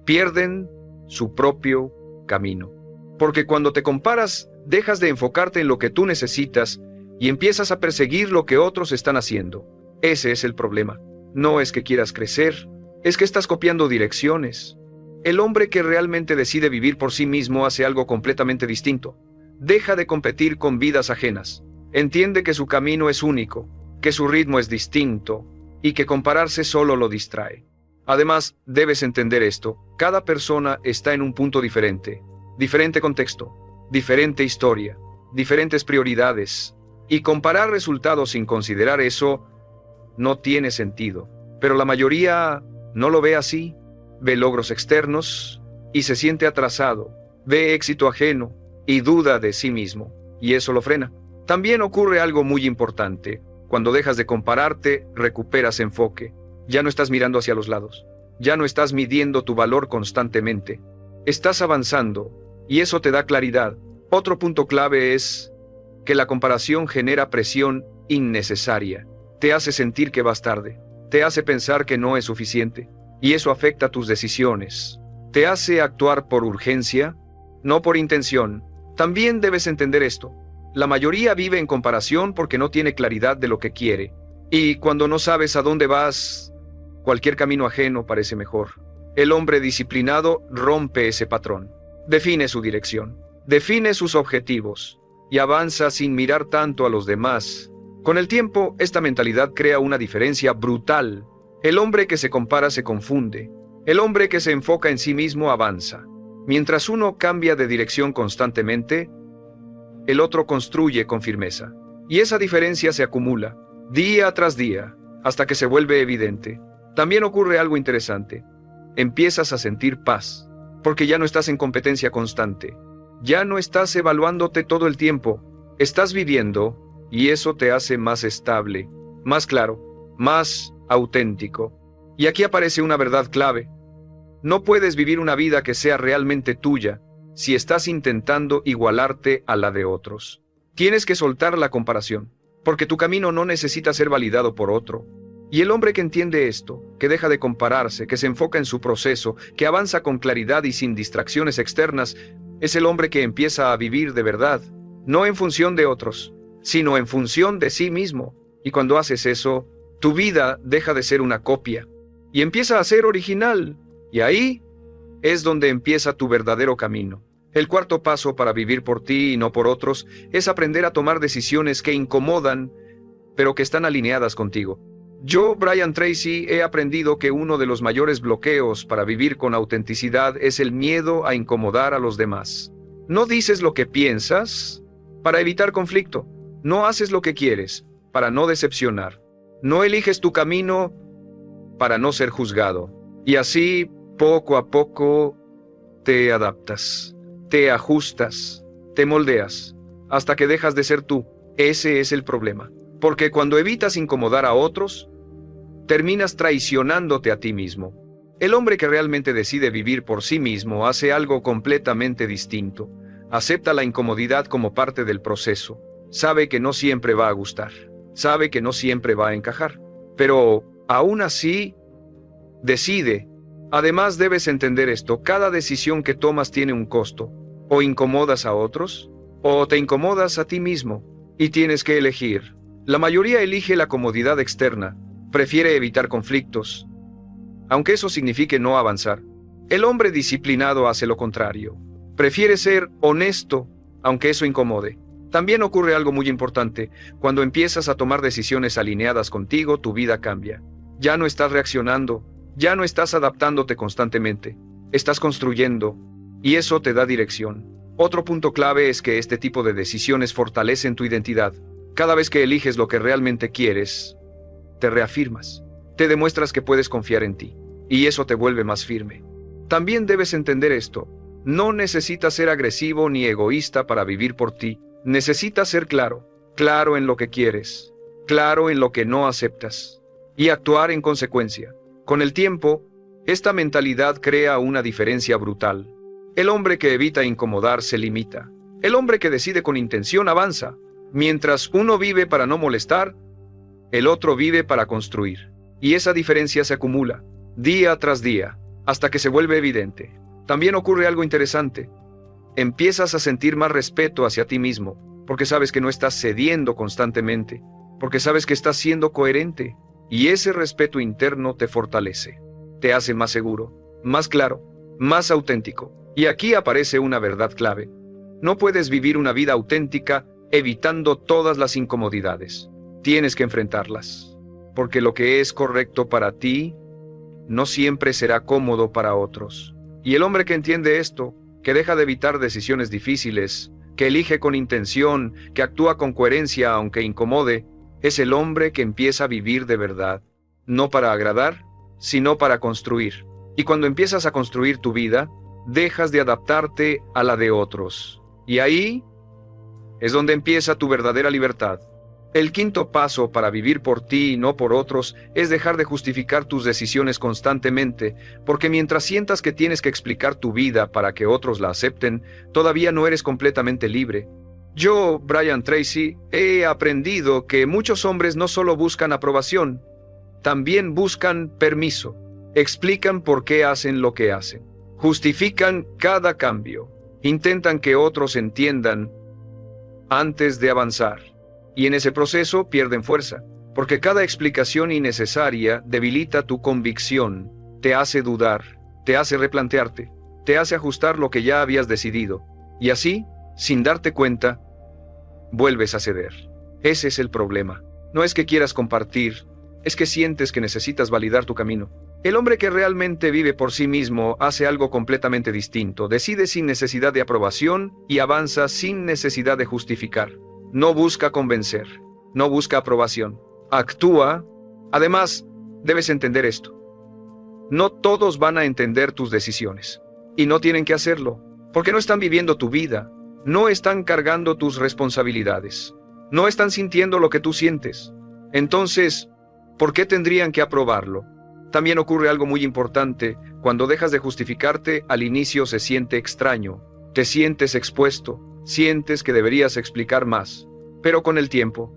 pierden su propio camino. Porque cuando te comparas, dejas de enfocarte en lo que tú necesitas y empiezas a perseguir lo que otros están haciendo. Ese es el problema. No es que quieras crecer, es que estás copiando direcciones. El hombre que realmente decide vivir por sí mismo hace algo completamente distinto. Deja de competir con vidas ajenas. Entiende que su camino es único, que su ritmo es distinto y que compararse solo lo distrae. Además, debes entender esto. Cada persona está en un punto diferente. Diferente contexto, diferente historia, diferentes prioridades. Y comparar resultados sin considerar eso no tiene sentido. Pero la mayoría no lo ve así. Ve logros externos y se siente atrasado. Ve éxito ajeno y duda de sí mismo. Y eso lo frena. También ocurre algo muy importante. Cuando dejas de compararte, recuperas enfoque. Ya no estás mirando hacia los lados. Ya no estás midiendo tu valor constantemente. Estás avanzando. y eso te da claridad. Otro punto clave es que la comparación genera presión innecesaria. Te hace sentir que vas tarde, te hace pensar que no es suficiente, y eso afecta tus decisiones. Te hace actuar por urgencia, no por intención. También debes entender esto. La mayoría vive en comparación porque no tiene claridad de lo que quiere. Y cuando no sabes a dónde vas, cualquier camino ajeno parece mejor. El hombre disciplinado rompe ese patrón. Define su dirección, define sus objetivos y avanza sin mirar tanto a los demás. Con el tiempo, esta mentalidad crea una diferencia brutal. El hombre que se compara se confunde. El hombre que se enfoca en sí mismo avanza. Mientras uno cambia de dirección constantemente, el otro construye con firmeza. Y esa diferencia se acumula, día tras día, hasta que se vuelve evidente. También ocurre algo interesante. Empiezas a sentir paz, porque ya no estás en competencia constante. Ya no estás evaluándote todo el tiempo. Estás viviendo, y eso te hace más estable, más claro, más auténtico. Y aquí aparece una verdad clave. No puedes vivir una vida que sea realmente tuya si estás intentando igualarte a la de otros. Tienes que soltar la comparación, porque tu camino no necesita ser validado por otro. Y el hombre que entiende esto, que deja de compararse, que se enfoca en su proceso, que avanza con claridad y sin distracciones externas, es el hombre que empieza a vivir de verdad, no en función de otros, sino en función de sí mismo. Y cuando haces eso, tu vida deja de ser una copia y empieza a ser original. Y ahí es donde empieza tu verdadero camino. El cuarto paso para vivir por ti y no por otros es aprender a tomar decisiones que incomodan, pero que están alineadas contigo. Yo, Brian Tracy, he aprendido que uno de los mayores bloqueos para vivir con autenticidad es el miedo a incomodar a los demás. No dices lo que piensas para evitar conflicto. No haces lo que quieres para no decepcionar. No eliges tu camino para no ser juzgado. Y así, poco a poco, te adaptas, te ajustas, te moldeas, hasta que dejas de ser tú. Ese es el problema. Porque cuando evitas incomodar a otros, terminas traicionándote a ti mismo. El hombre que realmente decide vivir por sí mismo hace algo completamente distinto. Acepta la incomodidad como parte del proceso. Sabe que no siempre va a gustar. Sabe que no siempre va a encajar. Pero, aún así, decide. Además, debes entender esto. Cada decisión que tomas tiene un costo. O incomodas a otros, o te incomodas a ti mismo. Y tienes que elegir. La mayoría elige la comodidad externa. Prefiere evitar conflictos, aunque eso signifique no avanzar. El hombre disciplinado hace lo contrario. Prefiere ser honesto, aunque eso incomode. También ocurre algo muy importante. Cuando empiezas a tomar decisiones alineadas contigo, tu vida cambia. Ya no estás reaccionando, ya no estás adaptándote constantemente. Estás construyendo, y eso te da dirección. Otro punto clave es que este tipo de decisiones fortalecen tu identidad. Cada vez que eliges lo que realmente quieres, te reafirmas, te demuestras que puedes confiar en ti, y eso te vuelve más firme. También debes entender esto. No necesitas ser agresivo ni egoísta para vivir por ti. Necesitas ser claro, claro en lo que quieres, claro en lo que no aceptas, y actuar en consecuencia. Con el tiempo, esta mentalidad crea una diferencia brutal. El hombre que evita incomodar se limita. El hombre que decide con intención avanza. Mientras uno vive para no molestar, el otro vive para construir. Y esa diferencia se acumula, día tras día, hasta que se vuelve evidente. También ocurre algo interesante. Empiezas a sentir más respeto hacia ti mismo, porque sabes que no estás cediendo constantemente, porque sabes que estás siendo coherente, y ese respeto interno te fortalece. Te hace más seguro, más claro, más auténtico. Y aquí aparece una verdad clave. No puedes vivir una vida auténtica evitando todas las incomodidades. Tienes que enfrentarlas, porque lo que es correcto para ti no siempre será cómodo para otros. Y el hombre que entiende esto, que deja de evitar decisiones difíciles, que elige con intención, que actúa con coherencia aunque incomode, es el hombre que empieza a vivir de verdad, no para agradar, sino para construir. Y cuando empiezas a construir tu vida, dejas de adaptarte a la de otros. Y ahí es donde empieza tu verdadera libertad. El quinto paso para vivir por ti y no por otros es dejar de justificar tus decisiones constantemente, porque mientras sientas que tienes que explicar tu vida para que otros la acepten, todavía no eres completamente libre. Yo, Brian Tracy, he aprendido que muchos hombres no solo buscan aprobación, también buscan permiso. Explican por qué hacen lo que hacen. Justifican cada cambio. Intentan que otros entiendan antes de avanzar. Y en ese proceso pierden fuerza, porque cada explicación innecesaria debilita tu convicción, te hace dudar, te hace replantearte, te hace ajustar lo que ya habías decidido. Y así, sin darte cuenta, vuelves a ceder. Ese es el problema. No es que quieras compartir, es que sientes que necesitas validar tu camino. El hombre que realmente vive por sí mismo hace algo completamente distinto, decide sin necesidad de aprobación y avanza sin necesidad de justificar. No busca convencer, no busca aprobación, actúa. Además, debes entender esto. No todos van a entender tus decisiones, y no tienen que hacerlo, porque no están viviendo tu vida, no están cargando tus responsabilidades, no están sintiendo lo que tú sientes. Entonces, ¿por qué tendrían que aprobarlo? También ocurre algo muy importante. Cuando dejas de justificarte, al inicio se siente extraño, te sientes expuesto, sientes que deberías explicar más. Pero con el tiempo,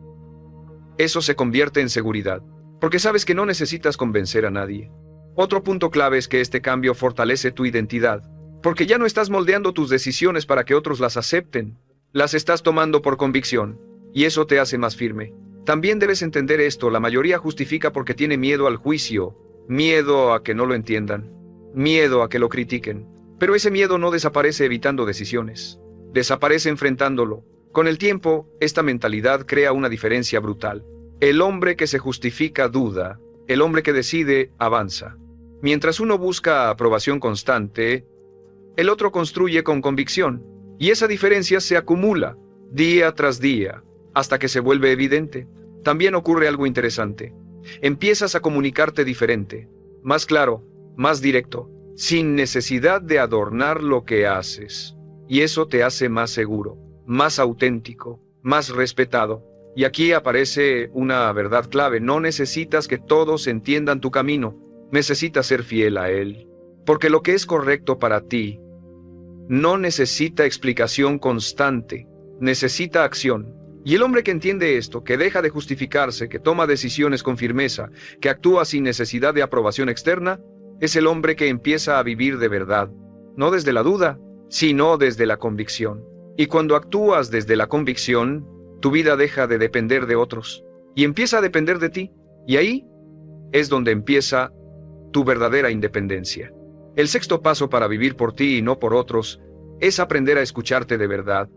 eso se convierte en seguridad, porque sabes que no necesitas convencer a nadie. Otro punto clave es que este cambio fortalece tu identidad, porque ya no estás moldeando tus decisiones para que otros las acepten, las estás tomando por convicción, y eso te hace más firme. También debes entender esto: la mayoría justifica porque tiene miedo al juicio, miedo a que no lo entiendan, miedo a que lo critiquen. Pero ese miedo no desaparece evitando decisiones, desaparece enfrentándolo. Con el tiempo, esta mentalidad crea una diferencia brutal. El hombre que se justifica duda, el hombre que decide avanza. Mientras uno busca aprobación constante, el otro construye con convicción, y esa diferencia se acumula día tras día, hasta que se vuelve evidente. También ocurre algo interesante. Empiezas a comunicarte diferente, más claro, más directo, sin necesidad de adornar lo que haces. Y eso te hace más seguro, más auténtico, más respetado. Y aquí aparece una verdad clave: no necesitas que todos entiendan tu camino, necesitas ser fiel a él. Porque lo que es correcto para ti no necesita explicación constante, necesita acción. Y el hombre que entiende esto, que deja de justificarse, que toma decisiones con firmeza, que actúa sin necesidad de aprobación externa, es el hombre que empieza a vivir de verdad, no desde la duda, sino desde la convicción. Y cuando actúas desde la convicción, tu vida deja de depender de otros y empieza a depender de ti. Y ahí es donde empieza tu verdadera independencia. El sexto paso para vivir por ti y no por otros es aprender a escucharte de verdad.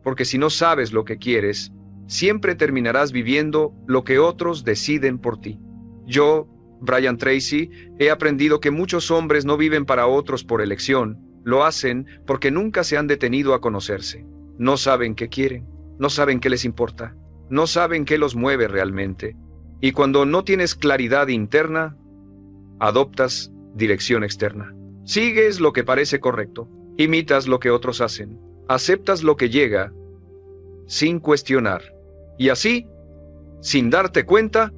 Porque si no sabes lo que quieres, siempre terminarás viviendo lo que otros deciden por ti. Yo, Brian Tracy, he aprendido que muchos hombres no viven para otros por elección, lo hacen porque nunca se han detenido a conocerse. No saben qué quieren, no saben qué les importa, no saben qué los mueve realmente. Y cuando no tienes claridad interna, adoptas dirección externa. Sigues lo que parece correcto, imitas lo que otros hacen, aceptas lo que llega, sin cuestionar. Y así, sin darte cuenta,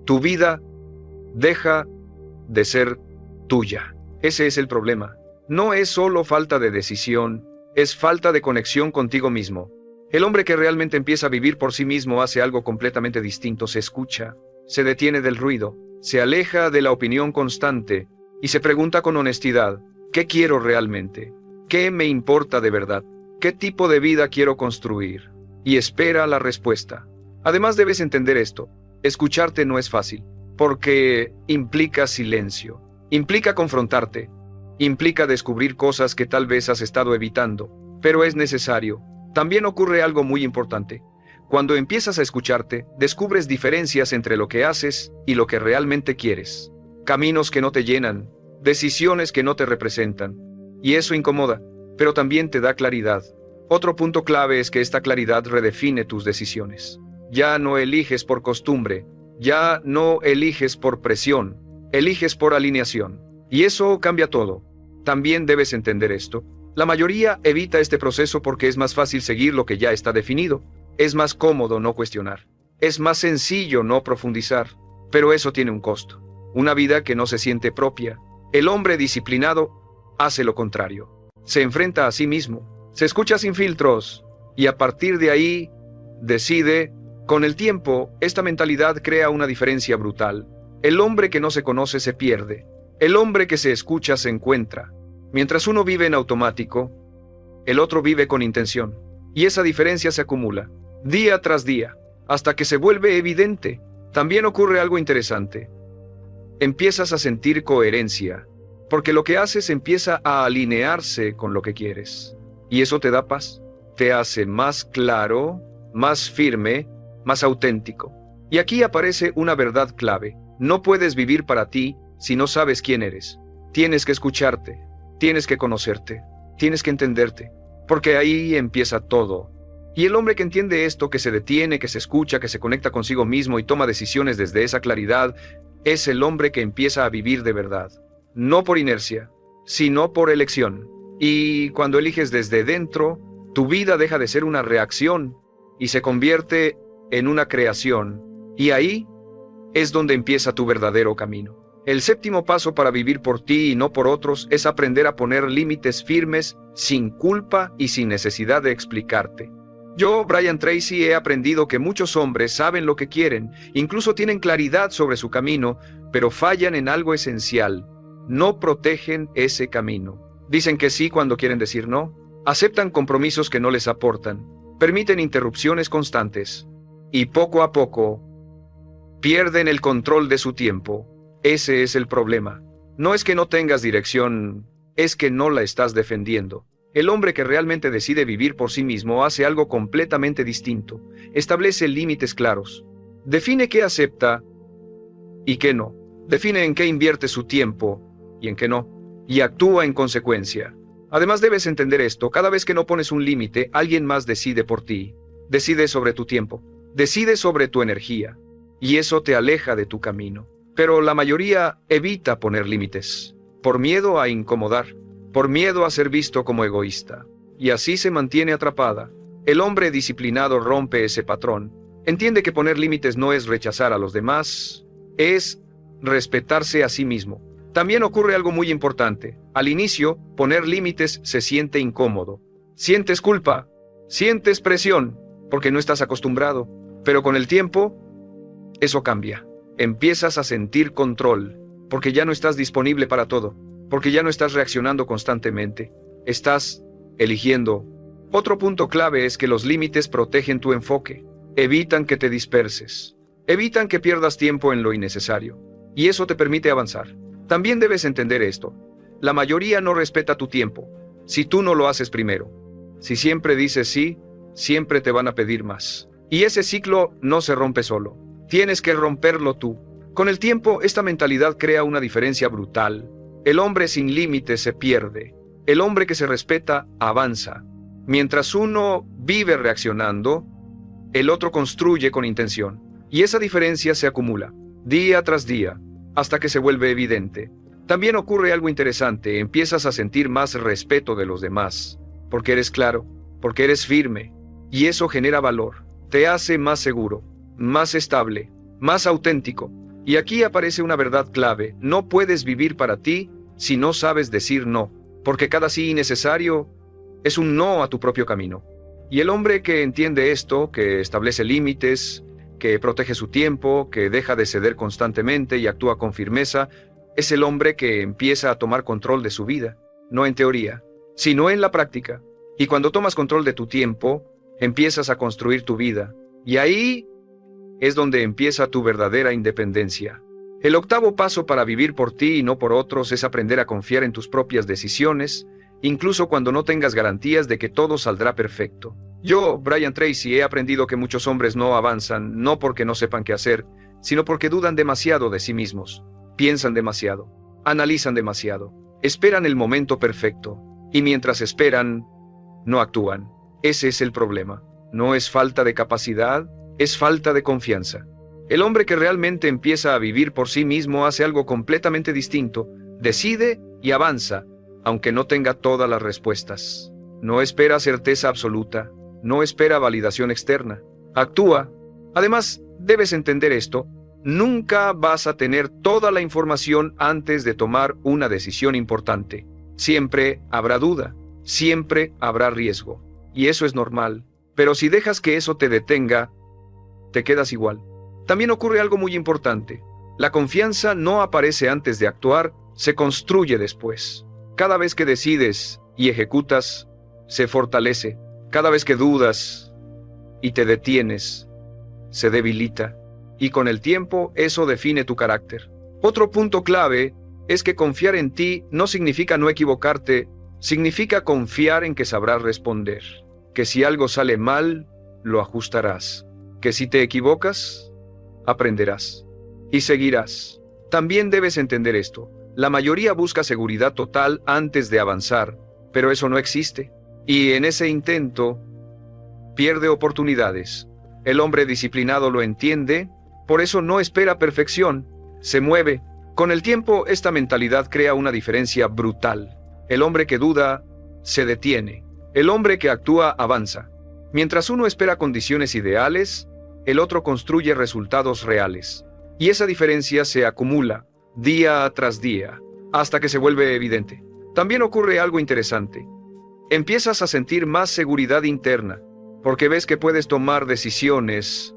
tu vida deja de ser tuya. Ese es el problema. No es solo falta de decisión, es falta de conexión contigo mismo. El hombre que realmente empieza a vivir por sí mismo hace algo completamente distinto: se escucha, se detiene del ruido, se aleja de la opinión constante y se pregunta con honestidad: ¿qué quiero realmente? ¿Qué me importa de verdad? ¿Qué tipo de vida quiero construir? Y espera la respuesta. Además, debes entender esto: escucharte no es fácil, porque implica silencio, implica confrontarte, implica descubrir cosas que tal vez has estado evitando, pero es necesario. También ocurre algo muy importante. Cuando empiezas a escucharte, descubres diferencias entre lo que haces y lo que realmente quieres. Caminos que no te llenan, decisiones que no te representan. Y eso incomoda, pero también te da claridad. Otro punto clave es que esta claridad redefine tus decisiones. Ya no eliges por costumbre, ya no eliges por presión, eliges por alineación. Y eso cambia todo. También debes entender esto: la mayoría evita este proceso porque es más fácil seguir lo que ya está definido. Es más cómodo no cuestionar. Es más sencillo no profundizar, pero eso tiene un costo. Una vida que no se siente propia. El hombre disciplinado hace lo contrario. Se enfrenta a sí mismo, se escucha sin filtros, y a partir de ahí, decide. Con el tiempo, esta mentalidad crea una diferencia brutal. El hombre que no se conoce se pierde. El hombre que se escucha se encuentra. Mientras uno vive en automático, el otro vive con intención. Y esa diferencia se acumula, día tras día, hasta que se vuelve evidente. También ocurre algo interesante. Empiezas a sentir coherencia, porque lo que haces empieza a alinearse con lo que quieres. Y eso te da paz, te hace más claro, más firme, más auténtico. Y aquí aparece una verdad clave. No puedes vivir para ti si no sabes quién eres. Tienes que escucharte, tienes que conocerte, tienes que entenderte, porque ahí empieza todo. Y el hombre que entiende esto, que se detiene, que se escucha, que se conecta consigo mismo y toma decisiones desde esa claridad, es el hombre que empieza a vivir de verdad. No por inercia, sino por elección. Y cuando eliges desde dentro, tu vida deja de ser una reacción y se convierte en una creación. Y ahí es donde empieza tu verdadero camino. El séptimo paso para vivir por ti y no por otros es aprender a poner límites firmes, sin culpa y sin necesidad de explicarte. Yo, Brian Tracy, he aprendido que muchos hombres saben lo que quieren, incluso tienen claridad sobre su camino, pero fallan en algo esencial. No protegen ese camino. Dicen que sí cuando quieren decir no, aceptan compromisos que no les aportan, permiten interrupciones constantes, y poco a poco pierden el control de su tiempo. Ese es el problema. No es que no tengas dirección, es que no la estás defendiendo. El hombre que realmente decide vivir por sí mismo hace algo completamente distinto. Establece límites claros. Define qué acepta y qué no. Define en qué invierte su tiempo y en qué no. Y actúa en consecuencia. Además debes entender esto, cada vez que no pones un límite, alguien más decide por ti. Decide sobre tu tiempo. Decide sobre tu energía. Y eso te aleja de tu camino. Pero la mayoría evita poner límites, por miedo a incomodar, por miedo a ser visto como egoísta, y así se mantiene atrapada. El hombre disciplinado rompe ese patrón, entiende que poner límites no es rechazar a los demás, es respetarse a sí mismo. También ocurre algo muy importante. Al inicio, poner límites se siente incómodo. Sientes culpa, sientes presión, porque no estás acostumbrado, pero con el tiempo, eso cambia. Empiezas a sentir control, porque ya no estás disponible para todo, porque ya no estás reaccionando constantemente, estás eligiendo. Otro punto clave es que los límites protegen tu enfoque, evitan que te disperses, evitan que pierdas tiempo en lo innecesario, y eso te permite avanzar. También debes entender esto, la mayoría no respeta tu tiempo, si tú no lo haces primero. Si siempre dices sí, siempre te van a pedir más, y ese ciclo no se rompe solo. Tienes que romperlo tú. Con el tiempo, esta mentalidad crea una diferencia brutal. El hombre sin límites se pierde. El hombre que se respeta avanza. Mientras uno vive reaccionando, el otro construye con intención. Y esa diferencia se acumula, día tras día, hasta que se vuelve evidente. También ocurre algo interesante, empiezas a sentir más respeto de los demás, porque eres claro, porque eres firme, y eso genera valor, te hace más seguro, más estable, más auténtico. Y aquí aparece una verdad clave, no puedes vivir para ti si no sabes decir no, porque cada sí innecesario es un no a tu propio camino. Y el hombre que entiende esto, que establece límites, que protege su tiempo, que deja de ceder constantemente y actúa con firmeza, es el hombre que empieza a tomar control de su vida, no en teoría, sino en la práctica. Y cuando tomas control de tu tiempo, empiezas a construir tu vida, y ahí es donde empieza tu verdadera independencia. El octavo paso para vivir por ti y no por otros es aprender a confiar en tus propias decisiones, incluso cuando no tengas garantías de que todo saldrá perfecto. Yo, Brian Tracy, he aprendido que muchos hombres no avanzan, no porque no sepan qué hacer, sino porque dudan demasiado de sí mismos, piensan demasiado, analizan demasiado, esperan el momento perfecto, y mientras esperan, no actúan. Ese es el problema. No es falta de capacidad, es falta de confianza. El hombre que realmente empieza a vivir por sí mismo hace algo completamente distinto, decide y avanza, aunque no tenga todas las respuestas. No espera certeza absoluta, no espera validación externa, actúa. Además, debes entender esto. Nunca vas a tener toda la información antes de tomar una decisión importante. Siempre habrá duda, siempre habrá riesgo. Y eso es normal. Pero si dejas que eso te detenga, te quedas igual. También ocurre algo muy importante. La confianza no aparece antes de actuar, se construye después. Cada vez que decides y ejecutas, se fortalece. Cada vez que dudas y te detienes, se debilita. Y con el tiempo, eso define tu carácter. Otro punto clave es que confiar en ti no significa no equivocarte, significa confiar en que sabrás responder. Que si algo sale mal, lo ajustarás. Que si te equivocas, aprenderás. Y seguirás. También debes entender esto. La mayoría busca seguridad total antes de avanzar, pero eso no existe. Y en ese intento, pierde oportunidades. El hombre disciplinado lo entiende, por eso no espera perfección, se mueve. Con el tiempo, esta mentalidad crea una diferencia brutal. El hombre que duda, se detiene. El hombre que actúa, avanza. Mientras uno espera condiciones ideales, el otro construye resultados reales. Y esa diferencia se acumula, día tras día, hasta que se vuelve evidente. También ocurre algo interesante. Empiezas a sentir más seguridad interna, porque ves que puedes tomar decisiones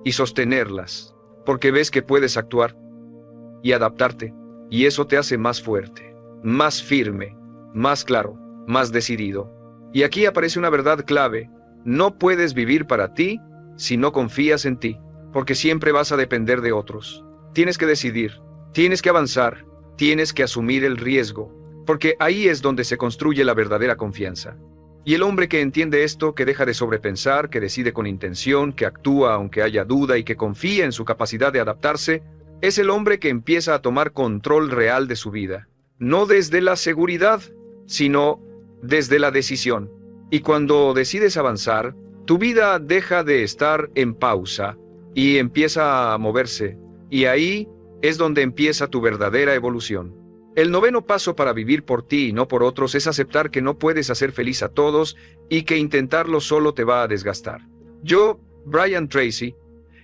y sostenerlas, porque ves que puedes actuar y adaptarte, y eso te hace más fuerte, más firme, más claro, más decidido. Y aquí aparece una verdad clave: no puedes vivir para ti si no confías en ti, porque siempre vas a depender de otros. Tienes que decidir, tienes que avanzar, tienes que asumir el riesgo, porque ahí es donde se construye la verdadera confianza. Y el hombre que entiende esto, que deja de sobrepensar, que decide con intención, que actúa aunque haya duda y que confía en su capacidad de adaptarse, es el hombre que empieza a tomar control real de su vida. No desde la seguridad, sino desde la decisión. Y cuando decides avanzar, tu vida deja de estar en pausa y empieza a moverse. Y ahí es donde empieza tu verdadera evolución. El noveno paso para vivir por ti y no por otros es aceptar que no puedes hacer feliz a todos y que intentarlo solo te va a desgastar. Yo, Brian Tracy,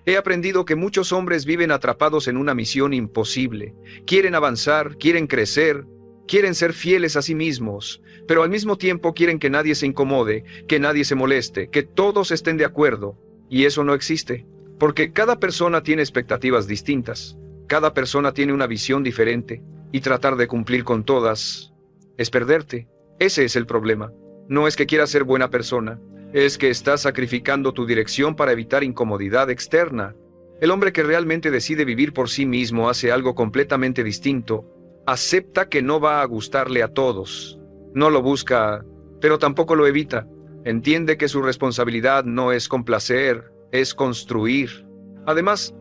he aprendido que muchos hombres viven atrapados en una misión imposible. Quieren avanzar, quieren crecer, quieren ser fieles a sí mismos, pero al mismo tiempo quieren que nadie se incomode, que nadie se moleste, que todos estén de acuerdo. Y eso no existe, porque cada persona tiene expectativas distintas. Cada persona tiene una visión diferente. Y tratar de cumplir con todas es perderte. Ese es el problema. No es que quieras ser buena persona, es que estás sacrificando tu dirección para evitar incomodidad externa. El hombre que realmente decide vivir por sí mismo hace algo completamente distinto. Acepta que no va a gustarle a todos. No lo busca, pero tampoco lo evita. Entiende que su responsabilidad no es complacer, es construir. Además,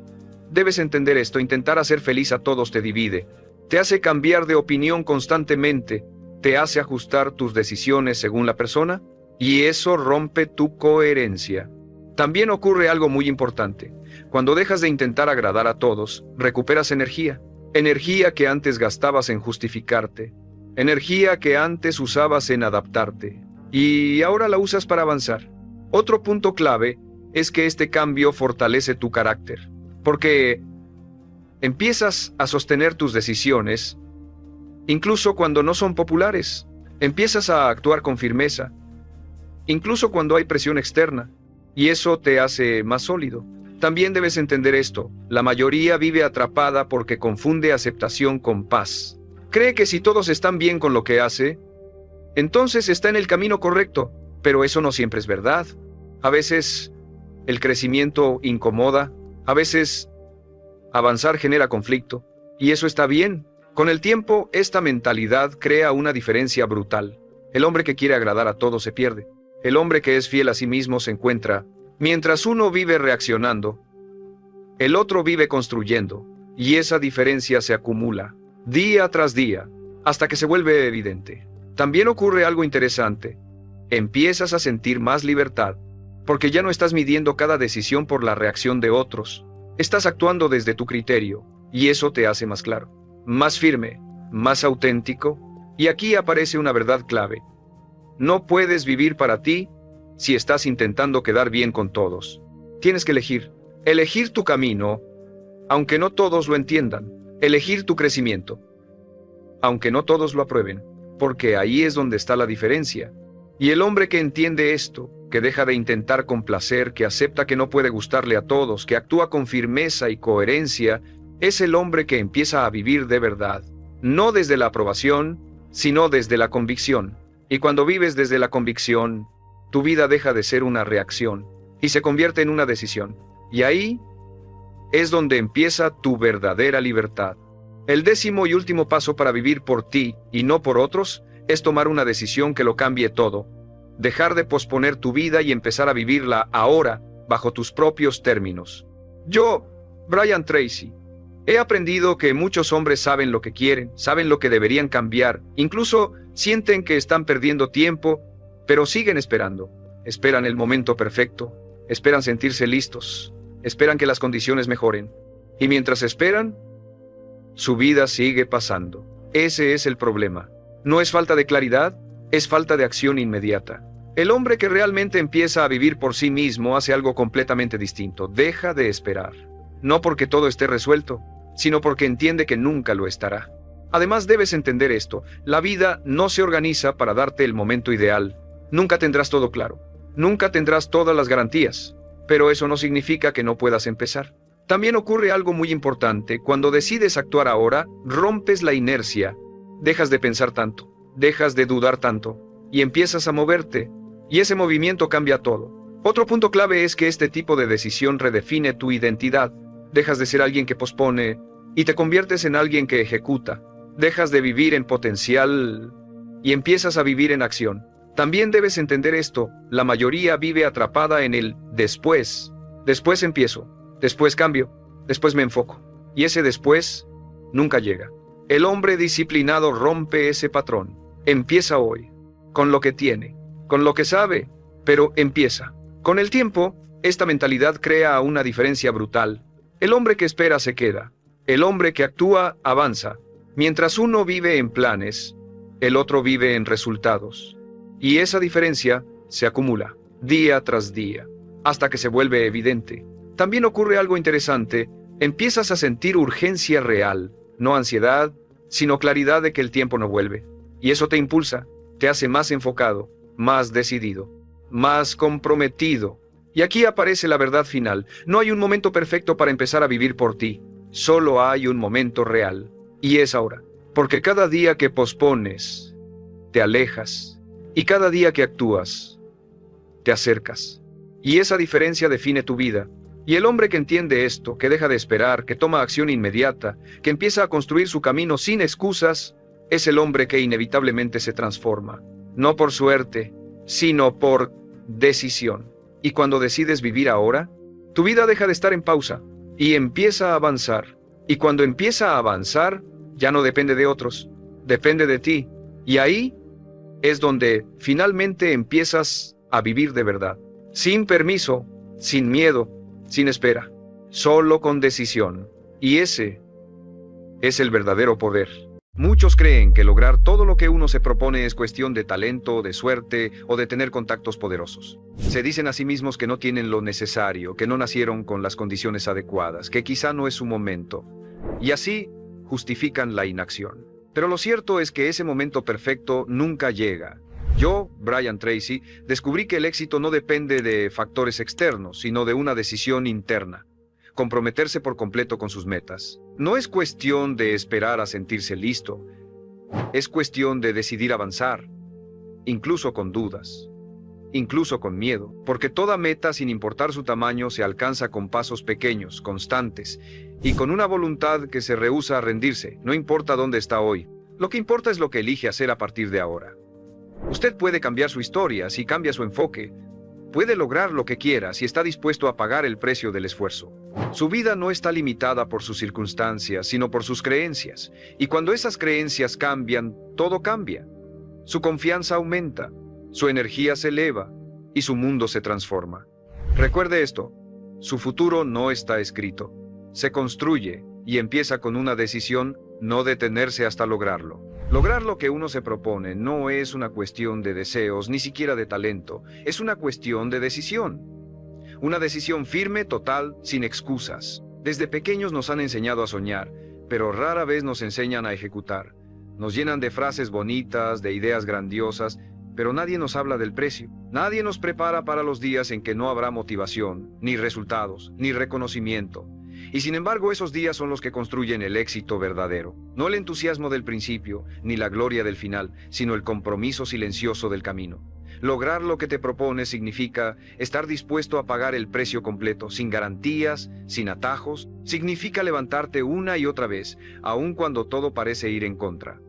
debes entender esto: intentar hacer feliz a todos te divide. Te hace cambiar de opinión constantemente, te hace ajustar tus decisiones según la persona, y eso rompe tu coherencia. También ocurre algo muy importante. Cuando dejas de intentar agradar a todos, recuperas energía. Energía que antes gastabas en justificarte. Energía que antes usabas en adaptarte. Y ahora la usas para avanzar. Otro punto clave es que este cambio fortalece tu carácter. Porque empiezas a sostener tus decisiones, incluso cuando no son populares. Empiezas a actuar con firmeza, incluso cuando hay presión externa, y eso te hace más sólido. También debes entender esto: la mayoría vive atrapada porque confunde aceptación con paz. Cree que si todos están bien con lo que hace, entonces está en el camino correcto, pero eso no siempre es verdad. A veces el crecimiento incomoda, a veces avanzar genera conflicto, y eso está bien. Con el tiempo, esta mentalidad crea una diferencia brutal. El hombre que quiere agradar a todos se pierde. El hombre que es fiel a sí mismo se encuentra. Mientras uno vive reaccionando, el otro vive construyendo, y esa diferencia se acumula, día tras día, hasta que se vuelve evidente. También ocurre algo interesante. Empiezas a sentir más libertad, porque ya no estás midiendo cada decisión por la reacción de otros. Estás actuando desde tu criterio, y eso te hace más claro, más firme, más auténtico. Y aquí aparece una verdad clave. No puedes vivir para ti si estás intentando quedar bien con todos. Tienes que elegir. Elegir tu camino, aunque no todos lo entiendan. Elegir tu crecimiento, aunque no todos lo aprueben, porque ahí es donde está la diferencia. Y el hombre que entiende esto, que deja de intentar complacer, que acepta que no puede gustarle a todos, que actúa con firmeza y coherencia, es el hombre que empieza a vivir de verdad, no desde la aprobación, sino desde la convicción. Y cuando vives desde la convicción, tu vida deja de ser una reacción y se convierte en una decisión. Y ahí es donde empieza tu verdadera libertad. El 10º y último paso para vivir por ti y no por otros es tomar una decisión que lo cambie todo. Dejar de posponer tu vida y empezar a vivirla ahora, bajo tus propios términos. Yo, Brian Tracy, he aprendido que muchos hombres saben lo que quieren, saben lo que deberían cambiar, incluso sienten que están perdiendo tiempo, pero siguen esperando. Esperan el momento perfecto, esperan sentirse listos, esperan que las condiciones mejoren. Y mientras esperan, su vida sigue pasando. Ese es el problema. No es falta de claridad, es falta de acción inmediata. El hombre que realmente empieza a vivir por sí mismo hace algo completamente distinto. Deja de esperar. No porque todo esté resuelto, sino porque entiende que nunca lo estará. Además, debes entender esto. La vida no se organiza para darte el momento ideal. Nunca tendrás todo claro. Nunca tendrás todas las garantías. Pero eso no significa que no puedas empezar. También ocurre algo muy importante. Cuando decides actuar ahora, rompes la inercia. Dejas de pensar tanto, dejas de dudar tanto, y empiezas a moverte. Y ese movimiento cambia todo. Otro punto clave es que este tipo de decisión redefine tu identidad. Dejas de ser alguien que pospone y te conviertes en alguien que ejecuta. Dejas de vivir en potencial y empiezas a vivir en acción. También debes entender esto, la mayoría vive atrapada en el después. Después empiezo, después cambio, después me enfoco. Y ese después nunca llega. El hombre disciplinado rompe ese patrón. Empieza hoy, con lo que tiene, con lo que sabe, pero empieza. Con el tiempo, esta mentalidad crea una diferencia brutal. El hombre que espera se queda. El hombre que actúa avanza. Mientras uno vive en planes, el otro vive en resultados. Y esa diferencia se acumula, día tras día, hasta que se vuelve evidente. También ocurre algo interesante. Empiezas a sentir urgencia real, no ansiedad, sino claridad de que el tiempo no vuelve. Y eso te impulsa, te hace más enfocado, más decidido, más comprometido. Y aquí aparece la verdad final. No hay un momento perfecto para empezar a vivir por ti. Solo hay un momento real. Y es ahora. Porque cada día que pospones, te alejas. Y cada día que actúas, te acercas. Y esa diferencia define tu vida. Y el hombre que entiende esto, que deja de esperar, que toma acción inmediata, que empieza a construir su camino sin excusas, es el hombre que inevitablemente se transforma. No por suerte, sino por decisión. Y cuando decides vivir ahora, tu vida deja de estar en pausa y empieza a avanzar. Y cuando empieza a avanzar, ya no depende de otros, depende de ti. Y ahí es donde finalmente empiezas a vivir de verdad. Sin permiso, sin miedo, sin espera, solo con decisión. Y ese es el verdadero poder. Muchos creen que lograr todo lo que uno se propone es cuestión de talento, de suerte o de tener contactos poderosos. Se dicen a sí mismos que no tienen lo necesario, que no nacieron con las condiciones adecuadas, que quizá no es su momento. Y así justifican la inacción. Pero lo cierto es que ese momento perfecto nunca llega. Yo, Brian Tracy, descubrí que el éxito no depende de factores externos, sino de una decisión interna. Comprometerse por completo con sus metas. No es cuestión de esperar a sentirse listo. Es cuestión de decidir avanzar, incluso con dudas, incluso con miedo, porque toda meta, sin importar su tamaño, se alcanza con pasos pequeños, constantes, y con una voluntad que se rehúsa a rendirse, no importa dónde está hoy. Lo que importa es lo que elige hacer a partir de ahora. Usted puede cambiar su historia si cambia su enfoque. Puede lograr lo que quiera si está dispuesto a pagar el precio del esfuerzo. Su vida no está limitada por sus circunstancias, sino por sus creencias. Y cuando esas creencias cambian, todo cambia. Su confianza aumenta, su energía se eleva y su mundo se transforma. Recuerde esto, su futuro no está escrito. Se construye y empieza con una decisión, no detenerse hasta lograrlo. Lograr lo que uno se propone no es una cuestión de deseos, ni siquiera de talento. Es una cuestión de decisión. Una decisión firme, total, sin excusas. Desde pequeños nos han enseñado a soñar, pero rara vez nos enseñan a ejecutar. Nos llenan de frases bonitas, de ideas grandiosas, pero nadie nos habla del precio. Nadie nos prepara para los días en que no habrá motivación, ni resultados, ni reconocimiento. Y sin embargo, esos días son los que construyen el éxito verdadero. No el entusiasmo del principio, ni la gloria del final, sino el compromiso silencioso del camino. Lograr lo que te propones significa estar dispuesto a pagar el precio completo, sin garantías, sin atajos. Significa levantarte una y otra vez, aun cuando todo parece ir en contra.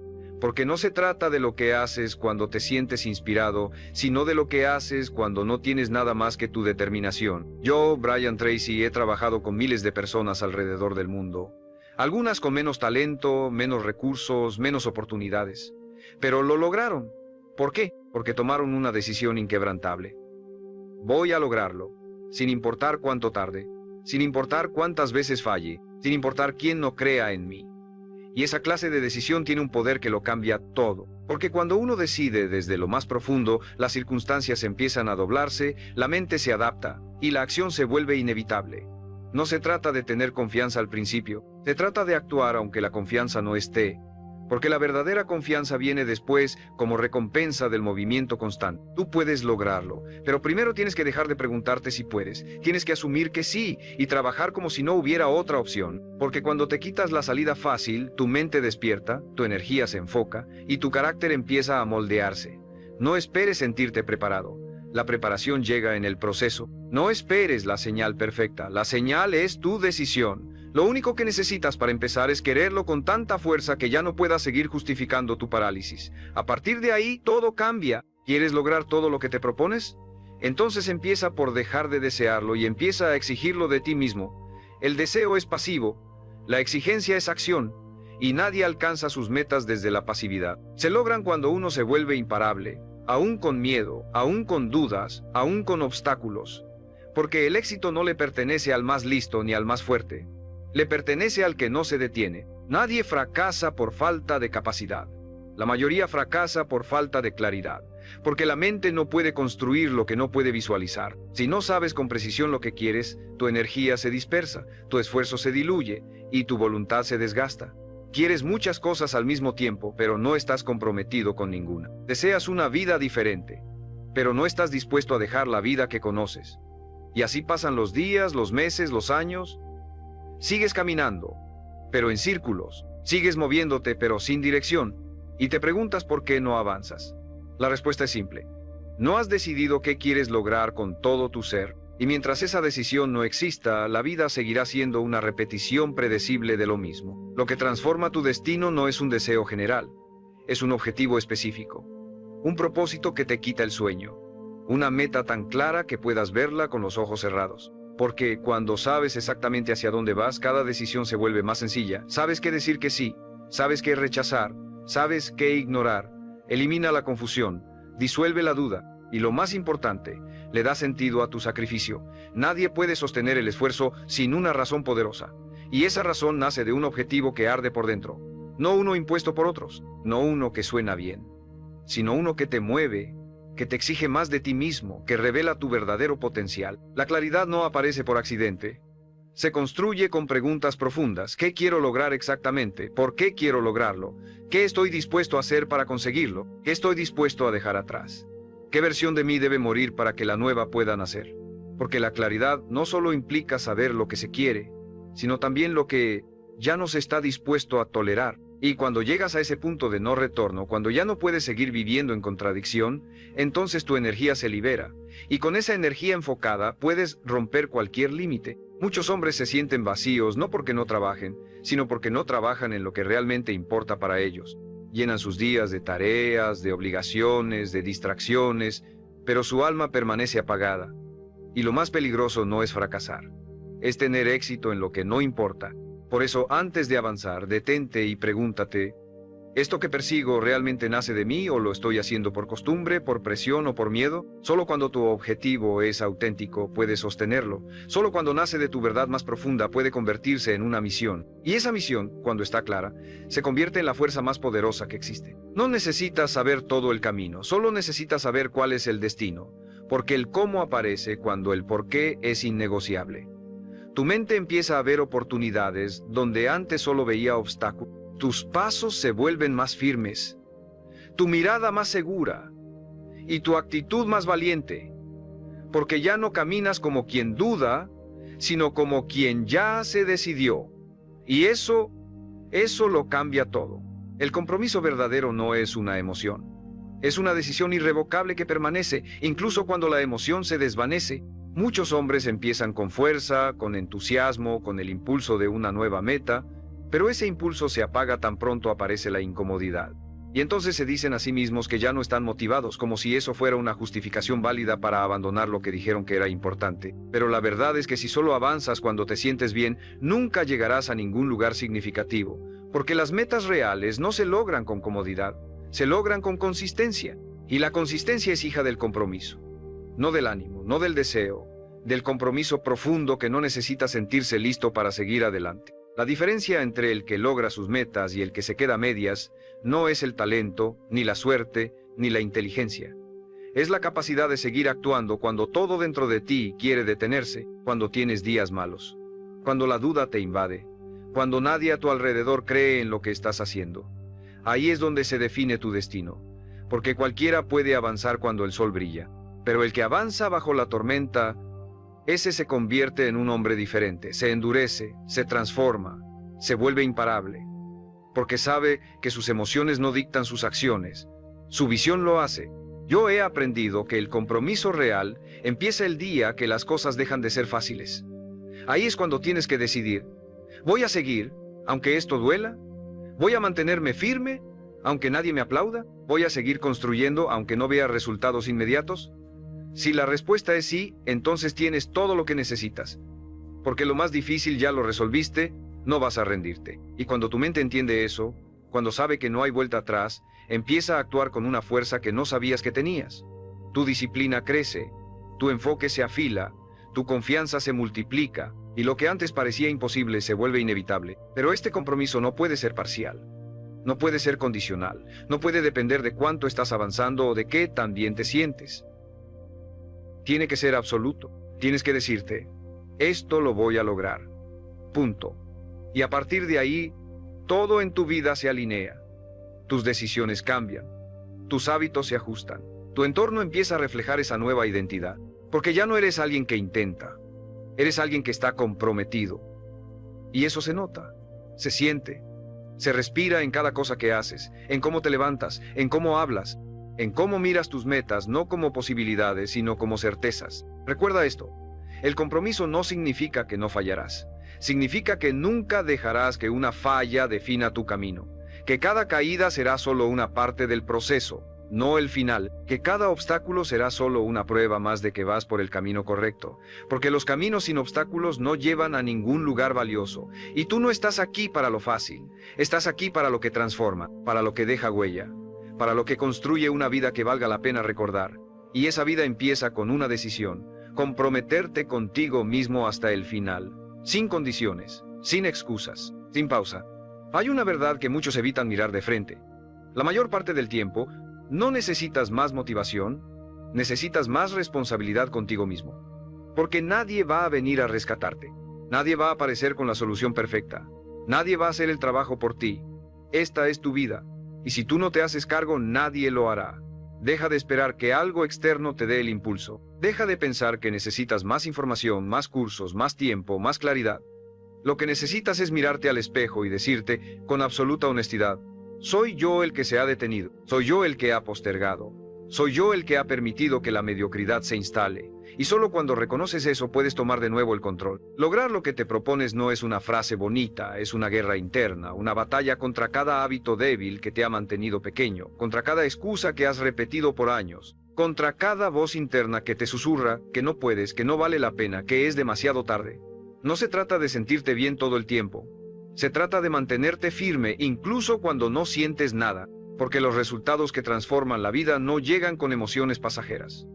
Porque no se trata de lo que haces cuando te sientes inspirado, sino de lo que haces cuando no tienes nada más que tu determinación. Yo, Brian Tracy, he trabajado con miles de personas alrededor del mundo. Algunas con menos talento, menos recursos, menos oportunidades. Pero lo lograron. ¿Por qué? Porque tomaron una decisión inquebrantable. Voy a lograrlo, sin importar cuánto tarde, sin importar cuántas veces falle, sin importar quién no crea en mí. Y esa clase de decisión tiene un poder que lo cambia todo. Porque cuando uno decide desde lo más profundo, las circunstancias empiezan a doblarse, la mente se adapta y la acción se vuelve inevitable. No se trata de tener confianza al principio, se trata de actuar aunque la confianza no esté. Porque la verdadera confianza viene después como recompensa del movimiento constante. Tú puedes lograrlo, pero primero tienes que dejar de preguntarte si puedes. Tienes que asumir que sí y trabajar como si no hubiera otra opción. Porque cuando te quitas la salida fácil, tu mente despierta, tu energía se enfoca y tu carácter empieza a moldearse. No esperes sentirte preparado. La preparación llega en el proceso. No esperes la señal perfecta. La señal es tu decisión. Lo único que necesitas para empezar es quererlo con tanta fuerza que ya no puedas seguir justificando tu parálisis. A partir de ahí, todo cambia. ¿Quieres lograr todo lo que te propones? Entonces empieza por dejar de desearlo y empieza a exigirlo de ti mismo. El deseo es pasivo, la exigencia es acción, y nadie alcanza sus metas desde la pasividad. Se logran cuando uno se vuelve imparable, aún con miedo, aún con dudas, aún con obstáculos. Porque el éxito no le pertenece al más listo ni al más fuerte. Le pertenece al que no se detiene. Nadie fracasa por falta de capacidad. La mayoría fracasa por falta de claridad, porque la mente no puede construir lo que no puede visualizar. Si no sabes con precisión lo que quieres, tu energía se dispersa, tu esfuerzo se diluye y tu voluntad se desgasta. Quieres muchas cosas al mismo tiempo, pero no estás comprometido con ninguna. Deseas una vida diferente, pero no estás dispuesto a dejar la vida que conoces. Y así pasan los días, los meses, los años. Sigues caminando, pero en círculos. Sigues moviéndote, pero sin dirección. Y te preguntas por qué no avanzas. La respuesta es simple. No has decidido qué quieres lograr con todo tu ser. Y mientras esa decisión no exista, la vida seguirá siendo una repetición predecible de lo mismo. Lo que transforma tu destino no es un deseo general. Es un objetivo específico. Un propósito que te quita el sueño. Una meta tan clara que puedas verla con los ojos cerrados. Porque cuando sabes exactamente hacia dónde vas, cada decisión se vuelve más sencilla. Sabes qué decir que sí, sabes qué rechazar, sabes qué ignorar. Elimina la confusión, disuelve la duda y lo más importante, le da sentido a tu sacrificio. Nadie puede sostener el esfuerzo sin una razón poderosa. Y esa razón nace de un objetivo que arde por dentro. No uno impuesto por otros, no uno que suena bien, sino uno que te mueve, que te exige más de ti mismo, que revela tu verdadero potencial. La claridad no aparece por accidente. Se construye con preguntas profundas. ¿Qué quiero lograr exactamente? ¿Por qué quiero lograrlo? ¿Qué estoy dispuesto a hacer para conseguirlo? ¿Qué estoy dispuesto a dejar atrás? ¿Qué versión de mí debe morir para que la nueva pueda nacer? Porque la claridad no solo implica saber lo que se quiere, sino también lo que ya no se está dispuesto a tolerar. Y cuando llegas a ese punto de no retorno, cuando ya no puedes seguir viviendo en contradicción, entonces tu energía se libera. Y con esa energía enfocada puedes romper cualquier límite. Muchos hombres se sienten vacíos no porque no trabajen, sino porque no trabajan en lo que realmente importa para ellos. Llenan sus días de tareas, de obligaciones, de distracciones, pero su alma permanece apagada. Y lo más peligroso no es fracasar, es tener éxito en lo que no importa. Por eso, antes de avanzar, detente y pregúntate, ¿esto que persigo realmente nace de mí o lo estoy haciendo por costumbre, por presión o por miedo? Solo cuando tu objetivo es auténtico puedes sostenerlo. Solo cuando nace de tu verdad más profunda puede convertirse en una misión. Y esa misión, cuando está clara, se convierte en la fuerza más poderosa que existe. No necesitas saber todo el camino, solo necesitas saber cuál es el destino. porque el cómo aparece cuando el por qué es innegociable. Tu mente empieza a ver oportunidades donde antes solo veía obstáculos. Tus pasos se vuelven más firmes, tu mirada más segura y tu actitud más valiente, porque ya no caminas como quien duda, sino como quien ya se decidió. Y eso lo cambia todo. El compromiso verdadero no es una emoción. Es una decisión irrevocable que permanece, incluso cuando la emoción se desvanece. Muchos hombres empiezan con fuerza, con entusiasmo, con el impulso de una nueva meta, pero ese impulso se apaga tan pronto aparece la incomodidad. Y entonces se dicen a sí mismos que ya no están motivados, como si eso fuera una justificación válida para abandonar lo que dijeron que era importante. Pero la verdad es que si solo avanzas cuando te sientes bien, nunca llegarás a ningún lugar significativo, porque las metas reales no se logran con comodidad, se logran con consistencia. Y la consistencia es hija del compromiso, no del ánimo, no del deseo, del compromiso profundo que no necesita sentirse listo para seguir adelante. La diferencia entre el que logra sus metas y el que se queda a medias no es el talento, ni la suerte, ni la inteligencia. Es la capacidad de seguir actuando cuando todo dentro de ti quiere detenerse, cuando tienes días malos, cuando la duda te invade, cuando nadie a tu alrededor cree en lo que estás haciendo. Ahí es donde se define tu destino, porque cualquiera puede avanzar cuando el sol brilla, pero el que avanza bajo la tormenta, ese se convierte en un hombre diferente, se endurece, se transforma, se vuelve imparable, porque sabe que sus emociones no dictan sus acciones, su visión lo hace. Yo he aprendido que el compromiso real empieza el día que las cosas dejan de ser fáciles. Ahí es cuando tienes que decidir, ¿voy a seguir, aunque esto duela? ¿Voy a mantenerme firme, aunque nadie me aplauda? ¿Voy a seguir construyendo, aunque no vea resultados inmediatos? Si la respuesta es sí, entonces tienes todo lo que necesitas. Porque lo más difícil ya lo resolviste, no vas a rendirte. Y cuando tu mente entiende eso, cuando sabe que no hay vuelta atrás, empieza a actuar con una fuerza que no sabías que tenías. Tu disciplina crece, tu enfoque se afila, tu confianza se multiplica, y lo que antes parecía imposible se vuelve inevitable. Pero este compromiso no puede ser parcial. No puede ser condicional. No puede depender de cuánto estás avanzando o de qué tan bien te sientes. Tiene que ser absoluto. Tienes que decirte, esto lo voy a lograr. Punto. Y a partir de ahí, todo en tu vida se alinea. Tus decisiones cambian. Tus hábitos se ajustan. Tu entorno empieza a reflejar esa nueva identidad. Porque ya no eres alguien que intenta. Eres alguien que está comprometido. Y eso se nota, se siente, se respira en cada cosa que haces, en cómo te levantas, en cómo hablas, en cómo miras tus metas, no como posibilidades, sino como certezas. Recuerda esto, el compromiso no significa que no fallarás. Significa que nunca dejarás que una falla defina tu camino, que cada caída será solo una parte del proceso, no el final, que cada obstáculo será solo una prueba más de que vas por el camino correcto, porque los caminos sin obstáculos no llevan a ningún lugar valioso, y tú no estás aquí para lo fácil, estás aquí para lo que transforma, para lo que deja huella, para lo que construye una vida que valga la pena recordar, y esa vida empieza con una decisión, comprometerte contigo mismo hasta el final, sin condiciones, sin excusas, sin pausa. Hay una verdad que muchos evitan mirar de frente. La mayor parte del tiempo, no necesitas más motivación, necesitas más responsabilidad contigo mismo. Porque nadie va a venir a rescatarte. Nadie va a aparecer con la solución perfecta. Nadie va a hacer el trabajo por ti. Esta es tu vida. Y si tú no te haces cargo, nadie lo hará. Deja de esperar que algo externo te dé el impulso. Deja de pensar que necesitas más información, más cursos, más tiempo, más claridad. Lo que necesitas es mirarte al espejo y decirte, con absoluta honestidad, soy yo el que se ha detenido, soy yo el que ha postergado, soy yo el que ha permitido que la mediocridad se instale, y solo cuando reconoces eso puedes tomar de nuevo el control. Lograr lo que te propones no es una frase bonita, es una guerra interna, una batalla contra cada hábito débil que te ha mantenido pequeño, contra cada excusa que has repetido por años, contra cada voz interna que te susurra que no puedes, que no vale la pena, que es demasiado tarde. No se trata de sentirte bien todo el tiempo. Se trata de mantenerte firme incluso cuando no sientes nada, porque los resultados que transforman la vida no llegan con emociones pasajeras.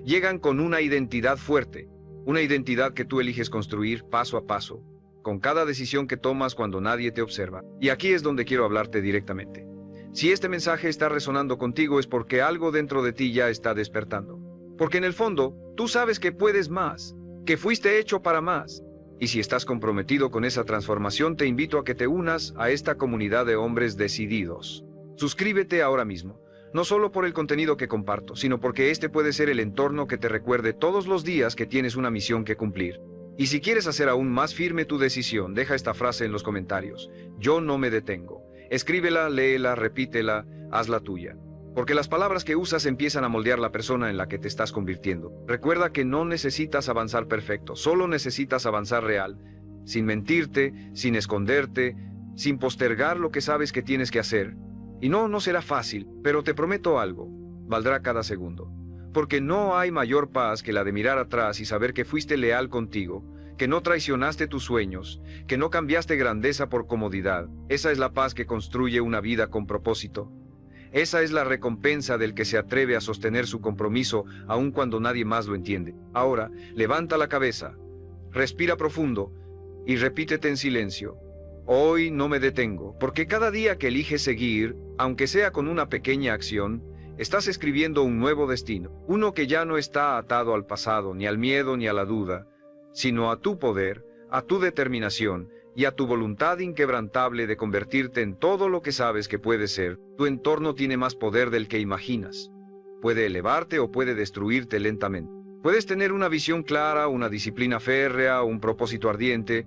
Llegan con una identidad fuerte, una identidad que tú eliges construir paso a paso, con cada decisión que tomas cuando nadie te observa. Y aquí es donde quiero hablarte directamente. Si este mensaje está resonando contigo es porque algo dentro de ti ya está despertando. Porque en el fondo, tú sabes que puedes más, que fuiste hecho para más. Y si estás comprometido con esa transformación, te invito a que te unas a esta comunidad de hombres decididos. Suscríbete ahora mismo, no solo por el contenido que comparto, sino porque este puede ser el entorno que te recuerde todos los días que tienes una misión que cumplir. Y si quieres hacer aún más firme tu decisión, deja esta frase en los comentarios: yo no me detengo. Escríbela, léela, repítela, hazla tuya. Porque las palabras que usas empiezan a moldear la persona en la que te estás convirtiendo. Recuerda que no necesitas avanzar perfecto, solo necesitas avanzar real, sin mentirte, sin esconderte, sin postergar lo que sabes que tienes que hacer. Y no será fácil, pero te prometo algo, valdrá cada segundo. Porque no hay mayor paz que la de mirar atrás y saber que fuiste leal contigo, que no traicionaste tus sueños, que no cambiaste grandeza por comodidad. Esa es la paz que construye una vida con propósito. Esa es la recompensa del que se atreve a sostener su compromiso aun cuando nadie más lo entiende. Ahora, levanta la cabeza, respira profundo y repítete en silencio: hoy no me detengo, porque cada día que eliges seguir, aunque sea con una pequeña acción, estás escribiendo un nuevo destino, uno que ya no está atado al pasado, ni al miedo, ni a la duda, sino a tu poder, a tu determinación y a tu voluntad inquebrantable de convertirte en todo lo que sabes que puedes ser. Tu entorno tiene más poder del que imaginas. Puede elevarte o puede destruirte lentamente. Puedes tener una visión clara, una disciplina férrea, un propósito ardiente,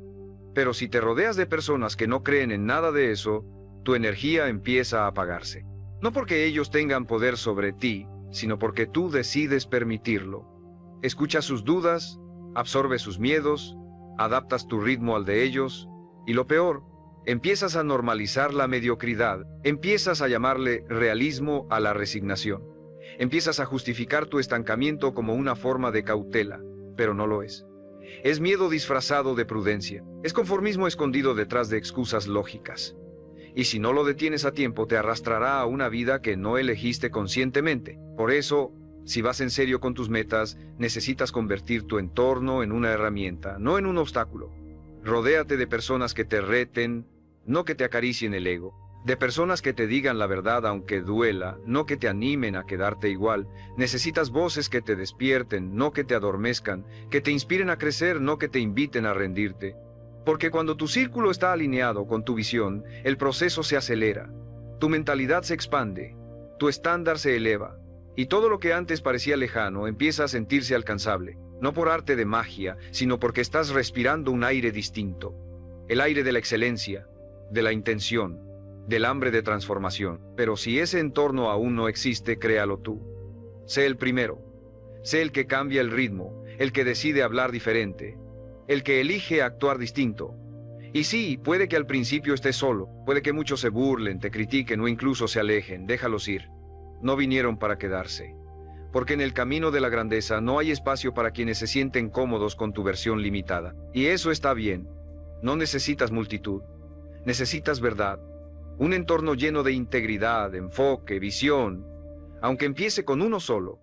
pero si te rodeas de personas que no creen en nada de eso, tu energía empieza a apagarse. No porque ellos tengan poder sobre ti, sino porque tú decides permitirlo. Escucha sus dudas, absorbe sus miedos, adaptas tu ritmo al de ellos, y lo peor, empiezas a normalizar la mediocridad, empiezas a llamarle realismo a la resignación. Empiezas a justificar tu estancamiento como una forma de cautela, pero no lo es. Es miedo disfrazado de prudencia, es conformismo escondido detrás de excusas lógicas. Y si no lo detienes a tiempo, te arrastrará a una vida que no elegiste conscientemente. Por eso, si vas en serio con tus metas, necesitas convertir tu entorno en una herramienta, no en un obstáculo. Rodéate de personas que te reten, no que te acaricien el ego. De personas que te digan la verdad aunque duela, no que te animen a quedarte igual. Necesitas voces que te despierten, no que te adormezcan, que te inspiren a crecer, no que te inviten a rendirte. Porque cuando tu círculo está alineado con tu visión, el proceso se acelera, tu mentalidad se expande, tu estándar se eleva, y todo lo que antes parecía lejano empieza a sentirse alcanzable. No por arte de magia, sino porque estás respirando un aire distinto. El aire de la excelencia, de la intención, del hambre de transformación. Pero si ese entorno aún no existe, créalo tú. Sé el primero. Sé el que cambia el ritmo, el que decide hablar diferente, el que elige actuar distinto. Y sí, puede que al principio estés solo, puede que muchos se burlen, te critiquen o incluso se alejen. Déjalos ir. No vinieron para quedarse. Porque en el camino de la grandeza no hay espacio para quienes se sienten cómodos con tu versión limitada. Y eso está bien. No necesitas multitud. Necesitas verdad. Un entorno lleno de integridad, enfoque, visión. Aunque empiece con uno solo.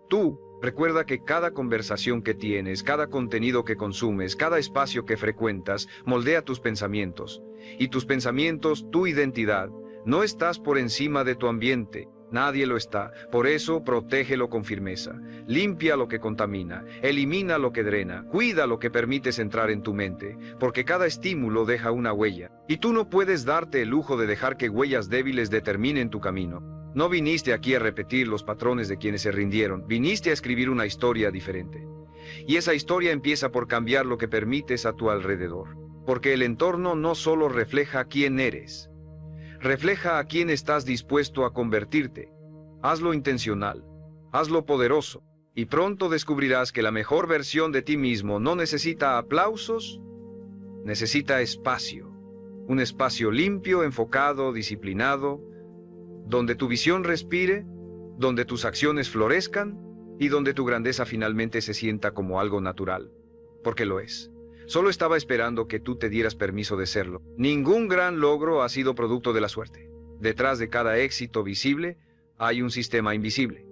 Tú, recuerda que cada conversación que tienes, cada contenido que consumes, cada espacio que frecuentas, moldea tus pensamientos. Y tus pensamientos, tu identidad. No estás por encima de tu ambiente. Nadie lo está, por eso protégelo con firmeza. Limpia lo que contamina, elimina lo que drena, cuida lo que permites entrar en tu mente, porque cada estímulo deja una huella, y tú no puedes darte el lujo de dejar que huellas débiles determinen tu camino. No viniste aquí a repetir los patrones de quienes se rindieron, viniste a escribir una historia diferente. Y esa historia empieza por cambiar lo que permites a tu alrededor, porque el entorno no solo refleja quién eres, refleja a quién estás dispuesto a convertirte. Hazlo intencional, hazlo poderoso, y pronto descubrirás que la mejor versión de ti mismo no necesita aplausos, necesita espacio. Un espacio limpio, enfocado, disciplinado, donde tu visión respire, donde tus acciones florezcan y donde tu grandeza finalmente se sienta como algo natural, porque lo es. Solo estaba esperando que tú te dieras permiso de serlo. Ningún gran logro ha sido producto de la suerte. Detrás de cada éxito visible hay un sistema invisible.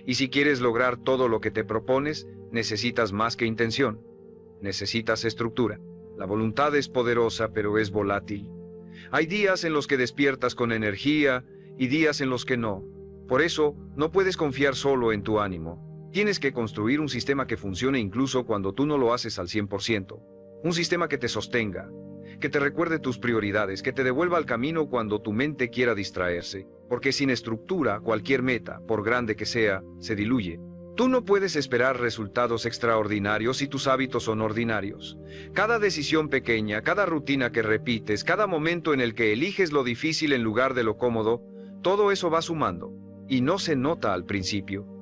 Y si quieres lograr todo lo que te propones, necesitas más que intención. Necesitas estructura. La voluntad es poderosa, pero es volátil. Hay días en los que despiertas con energía y días en los que no. Por eso, no puedes confiar solo en tu ánimo. Tienes que construir un sistema que funcione incluso cuando tú no lo haces al 100%. Un sistema que te sostenga, que te recuerde tus prioridades, que te devuelva al camino cuando tu mente quiera distraerse. Porque sin estructura, cualquier meta, por grande que sea, se diluye. Tú no puedes esperar resultados extraordinarios si tus hábitos son ordinarios. Cada decisión pequeña, cada rutina que repites, cada momento en el que eliges lo difícil en lugar de lo cómodo, todo eso va sumando. Y no se nota al principio.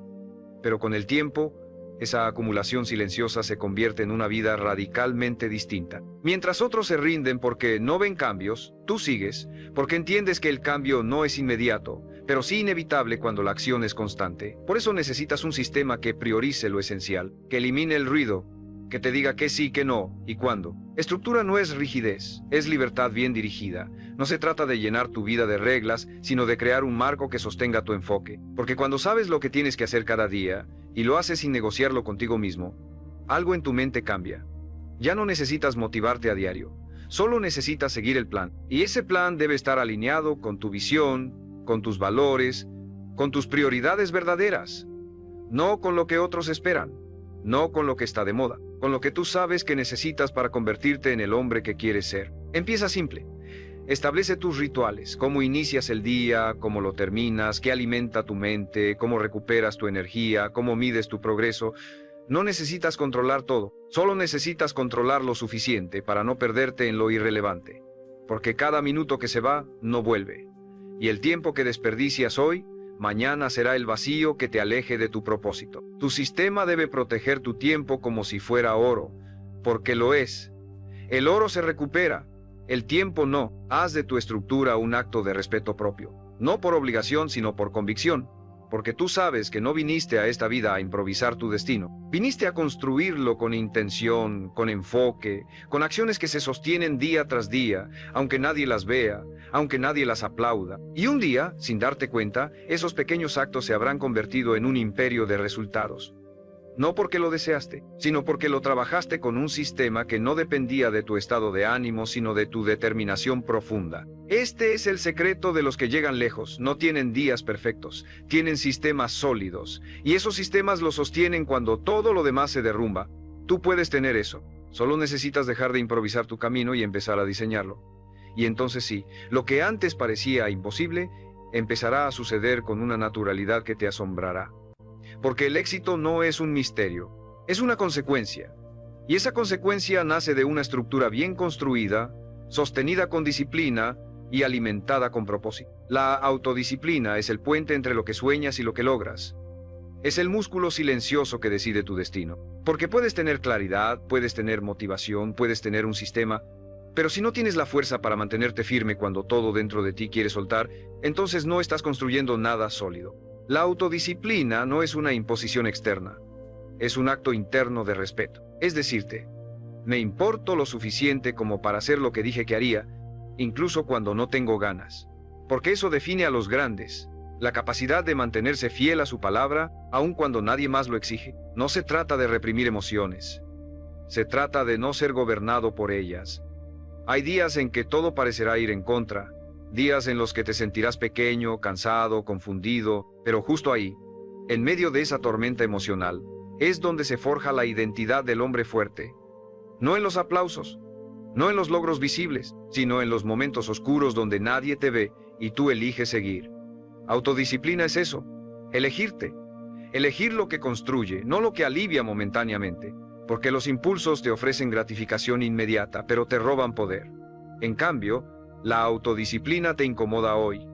Pero con el tiempo, esa acumulación silenciosa se convierte en una vida radicalmente distinta. Mientras otros se rinden porque no ven cambios, tú sigues, porque entiendes que el cambio no es inmediato, pero sí inevitable cuando la acción es constante. Por eso necesitas un sistema que priorice lo esencial, que elimine el ruido, que te diga qué sí, qué no y cuándo. Estructura no es rigidez, es libertad bien dirigida. No se trata de llenar tu vida de reglas, sino de crear un marco que sostenga tu enfoque. Porque cuando sabes lo que tienes que hacer cada día, y lo haces sin negociarlo contigo mismo, algo en tu mente cambia. Ya no necesitas motivarte a diario, solo necesitas seguir el plan. Y ese plan debe estar alineado con tu visión, con tus valores, con tus prioridades verdaderas. No con lo que otros esperan, no con lo que está de moda, con lo que tú sabes que necesitas para convertirte en el hombre que quieres ser. Empieza simple. Establece tus rituales, cómo inicias el día, cómo lo terminas, qué alimenta tu mente, cómo recuperas tu energía, cómo mides tu progreso. No necesitas controlar todo, solo necesitas controlar lo suficiente para no perderte en lo irrelevante. Porque cada minuto que se va, no vuelve. Y el tiempo que desperdicias hoy, mañana será el vacío que te aleje de tu propósito. Tu sistema debe proteger tu tiempo como si fuera oro, porque lo es. El oro se recupera. El tiempo no. Haz de tu estructura un acto de respeto propio, no por obligación sino por convicción, porque tú sabes que no viniste a esta vida a improvisar tu destino. Viniste a construirlo con intención, con enfoque, con acciones que se sostienen día tras día, aunque nadie las vea, aunque nadie las aplauda. Y un día, sin darte cuenta, esos pequeños actos se habrán convertido en un imperio de resultados. No porque lo deseaste, sino porque lo trabajaste con un sistema que no dependía de tu estado de ánimo, sino de tu determinación profunda. Este es el secreto de los que llegan lejos. No tienen días perfectos, tienen sistemas sólidos. Y esos sistemas los sostienen cuando todo lo demás se derrumba. Tú puedes tener eso. Solo necesitas dejar de improvisar tu camino y empezar a diseñarlo. Y entonces sí, lo que antes parecía imposible, empezará a suceder con una naturalidad que te asombrará. Porque el éxito no es un misterio, es una consecuencia. Y esa consecuencia nace de una estructura bien construida, sostenida con disciplina y alimentada con propósito. La autodisciplina es el puente entre lo que sueñas y lo que logras. Es el músculo silencioso que decide tu destino. Porque puedes tener claridad, puedes tener motivación, puedes tener un sistema, pero si no tienes la fuerza para mantenerte firme cuando todo dentro de ti quiere soltar, entonces no estás construyendo nada sólido. La autodisciplina no es una imposición externa, es un acto interno de respeto. Es decirte, me importo lo suficiente como para hacer lo que dije que haría, incluso cuando no tengo ganas. Porque eso define a los grandes, la capacidad de mantenerse fiel a su palabra, aun cuando nadie más lo exige. No se trata de reprimir emociones, se trata de no ser gobernado por ellas. Hay días en que todo parecerá ir en contra, días en los que te sentirás pequeño, cansado, confundido, pero justo ahí, en medio de esa tormenta emocional, es donde se forja la identidad del hombre fuerte. No en los aplausos, no en los logros visibles, sino en los momentos oscuros donde nadie te ve y tú eliges seguir. Autodisciplina es eso, elegirte, elegir lo que construye, no lo que alivia momentáneamente, porque los impulsos te ofrecen gratificación inmediata, pero te roban poder. En cambio, la autodisciplina te incomoda hoy,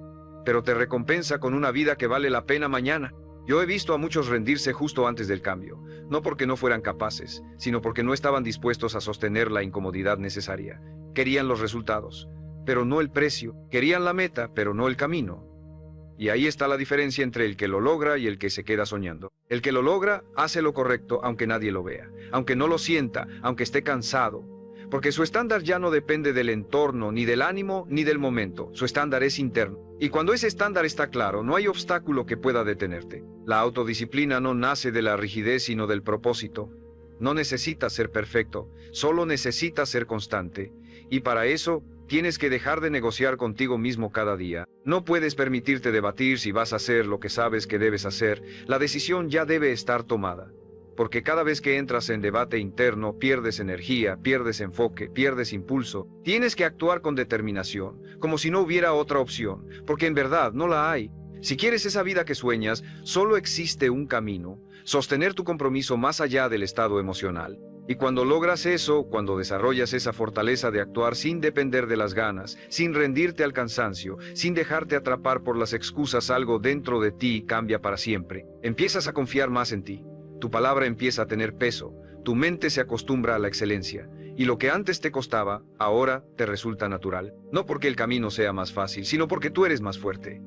pero te recompensa con una vida que vale la pena mañana. Yo he visto a muchos rendirse justo antes del cambio, no porque no fueran capaces, sino porque no estaban dispuestos a sostener la incomodidad necesaria. Querían los resultados, pero no el precio. Querían la meta, pero no el camino. Y ahí está la diferencia entre el que lo logra y el que se queda soñando. El que lo logra hace lo correcto aunque nadie lo vea, aunque no lo sienta, aunque esté cansado. Porque su estándar ya no depende del entorno, ni del ánimo, ni del momento. Su estándar es interno. Y cuando ese estándar está claro, no hay obstáculo que pueda detenerte. La autodisciplina no nace de la rigidez, sino del propósito. No necesitas ser perfecto, solo necesitas ser constante. Y para eso, Tienes que dejar de negociar contigo mismo cada día. No puedes permitirte debatir si vas a hacer lo que sabes que debes hacer. La decisión ya debe estar tomada. Porque cada vez que entras en debate interno, pierdes energía, pierdes enfoque, pierdes impulso. Tienes que actuar con determinación, como si no hubiera otra opción, porque en verdad no la hay. Si quieres esa vida que sueñas, solo existe un camino: sostener tu compromiso más allá del estado emocional. Y cuando logras eso, cuando desarrollas esa fortaleza de actuar sin depender de las ganas, sin rendirte al cansancio, sin dejarte atrapar por las excusas, algo dentro de ti cambia para siempre. Empiezas a confiar más en ti. Tu palabra empieza a tener peso, tu mente se acostumbra a la excelencia, y lo que antes te costaba, ahora te resulta natural. No porque el camino sea más fácil, sino porque tú eres más fuerte.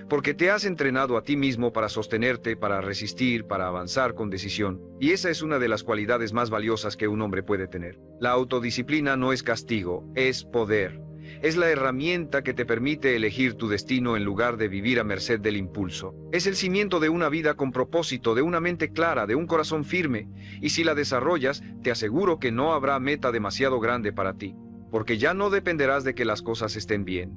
Porque te has entrenado a ti mismo para sostenerte, para resistir, para avanzar con decisión. Y esa es una de las cualidades más valiosas que un hombre puede tener. La autodisciplina no es castigo, es poder. Es la herramienta que te permite elegir tu destino en lugar de vivir a merced del impulso. Es el cimiento de una vida con propósito, de una mente clara, de un corazón firme. Y si la desarrollas, te aseguro que no habrá meta demasiado grande para ti. Porque ya no dependerás de que las cosas estén bien.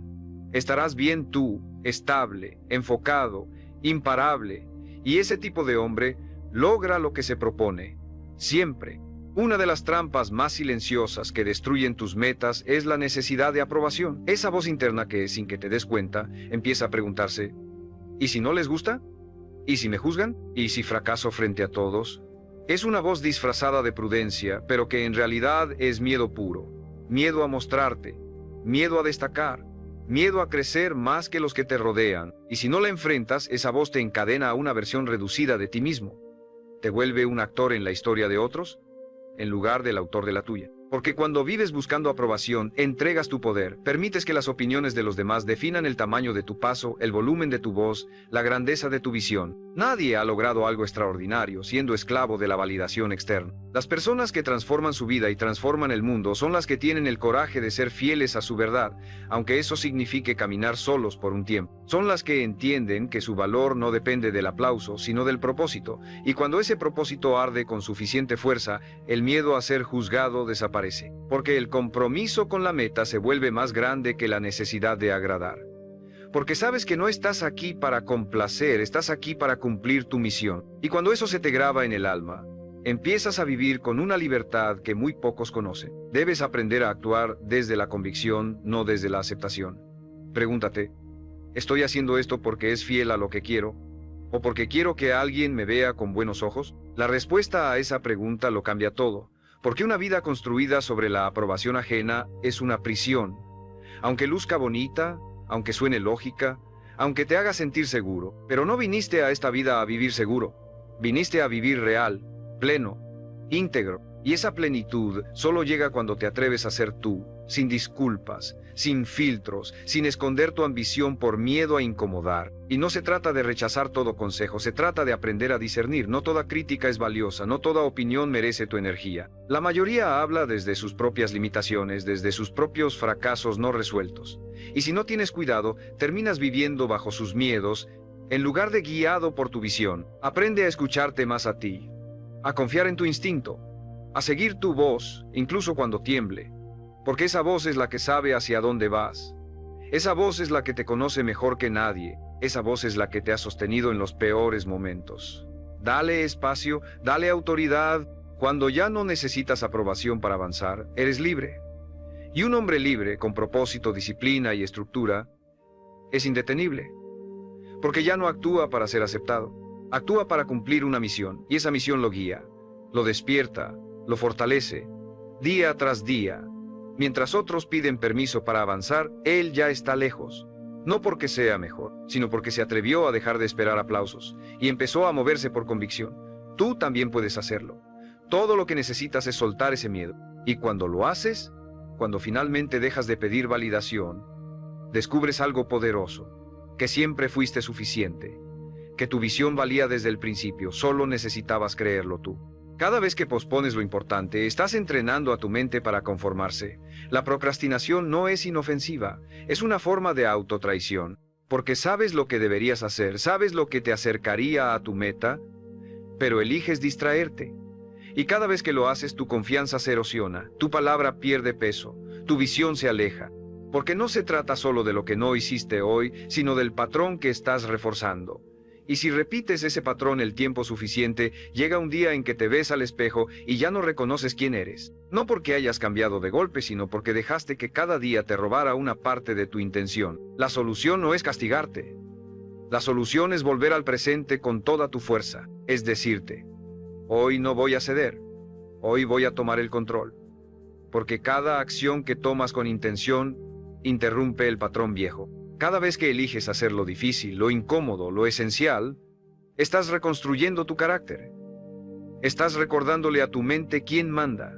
Estarás bien tú, estable, enfocado, imparable, y ese tipo de hombre logra lo que se propone, siempre. Una de las trampas más silenciosas que destruyen tus metas es la necesidad de aprobación. Esa voz interna que, sin que te des cuenta, empieza a preguntarse: ¿y si no les gusta? ¿Y si me juzgan? ¿Y si fracaso frente a todos? Es una voz disfrazada de prudencia, pero que en realidad es miedo puro. Miedo a mostrarte, miedo a destacar, miedo a crecer más que los que te rodean. Y si no la enfrentas, esa voz te encadena a una versión reducida de ti mismo. Te vuelve un actor en la historia de otros, en lugar del autor de la tuya. Porque cuando vives buscando aprobación, entregas tu poder, permites que las opiniones de los demás definan el tamaño de tu paso, el volumen de tu voz, la grandeza de tu visión. Nadie ha logrado algo extraordinario siendo esclavo de la validación externa. Las personas que transforman su vida y transforman el mundo son las que tienen el coraje de ser fieles a su verdad, aunque eso signifique caminar solos por un tiempo. Son las que entienden que su valor no depende del aplauso, sino del propósito, y cuando ese propósito arde con suficiente fuerza, el miedo a ser juzgado desaparece. Porque el compromiso con la meta se vuelve más grande que la necesidad de agradar. Porque sabes que no estás aquí para complacer, estás aquí para cumplir tu misión. Y cuando eso se te graba en el alma, empiezas a vivir con una libertad que muy pocos conocen. Debes aprender a actuar desde la convicción, no desde la aceptación. Pregúntate: ¿estoy haciendo esto porque es fiel a lo que quiero? ¿O porque quiero que alguien me vea con buenos ojos? La respuesta a esa pregunta lo cambia todo. Porque una vida construida sobre la aprobación ajena es una prisión. Aunque luzca bonita, aunque suene lógica, aunque te haga sentir seguro. Pero no viniste a esta vida a vivir seguro. Viniste a vivir real, pleno, íntegro. Y esa plenitud solo llega cuando te atreves a ser tú, sin disculpas, sin filtros, sin esconder tu ambición por miedo a incomodar. Y no se trata de rechazar todo consejo, se trata de aprender a discernir. No toda crítica es valiosa, no toda opinión merece tu energía. La mayoría habla desde sus propias limitaciones, desde sus propios fracasos no resueltos. Y si no tienes cuidado, terminas viviendo bajo sus miedos, en lugar de guiado por tu visión. Aprende a escucharte más a ti, a confiar en tu instinto, a seguir tu voz, incluso cuando tiemble, porque esa voz es la que sabe hacia dónde vas. Esa voz es la que te conoce mejor que nadie, esa voz es la que te ha sostenido en los peores momentos. Dale espacio, dale autoridad. Cuando ya no necesitas aprobación para avanzar, eres libre. Y un hombre libre, con propósito, disciplina y estructura, es indetenible, porque ya no actúa para ser aceptado, actúa para cumplir una misión, y esa misión lo guía, lo despierta, lo fortalece, día tras día. Mientras otros piden permiso para avanzar, él ya está lejos. No porque sea mejor, sino porque se atrevió a dejar de esperar aplausos y empezó a moverse por convicción. Tú también puedes hacerlo. Todo lo que necesitas es soltar ese miedo. Y cuando lo haces, cuando finalmente dejas de pedir validación, descubres algo poderoso, que siempre fuiste suficiente, que tu visión valía desde el principio, solo necesitabas creerlo tú. Cada vez que pospones lo importante, estás entrenando a tu mente para conformarse. La procrastinación no es inofensiva, es una forma de autotraición, porque sabes lo que deberías hacer, sabes lo que te acercaría a tu meta, pero eliges distraerte. Y cada vez que lo haces, tu confianza se erosiona, tu palabra pierde peso, tu visión se aleja. Porque no se trata solo de lo que no hiciste hoy, sino del patrón que estás reforzando. Y si repites ese patrón el tiempo suficiente, llega un día en que te ves al espejo y ya no reconoces quién eres. No porque hayas cambiado de golpe, sino porque dejaste que cada día te robara una parte de tu intención. La solución no es castigarte. La solución es volver al presente con toda tu fuerza. Es decirte, hoy no voy a ceder. Hoy voy a tomar el control. Porque cada acción que tomas con intención interrumpe el patrón viejo. Cada vez que eliges hacer lo difícil, lo incómodo, lo esencial, estás reconstruyendo tu carácter. Estás recordándole a tu mente quién manda,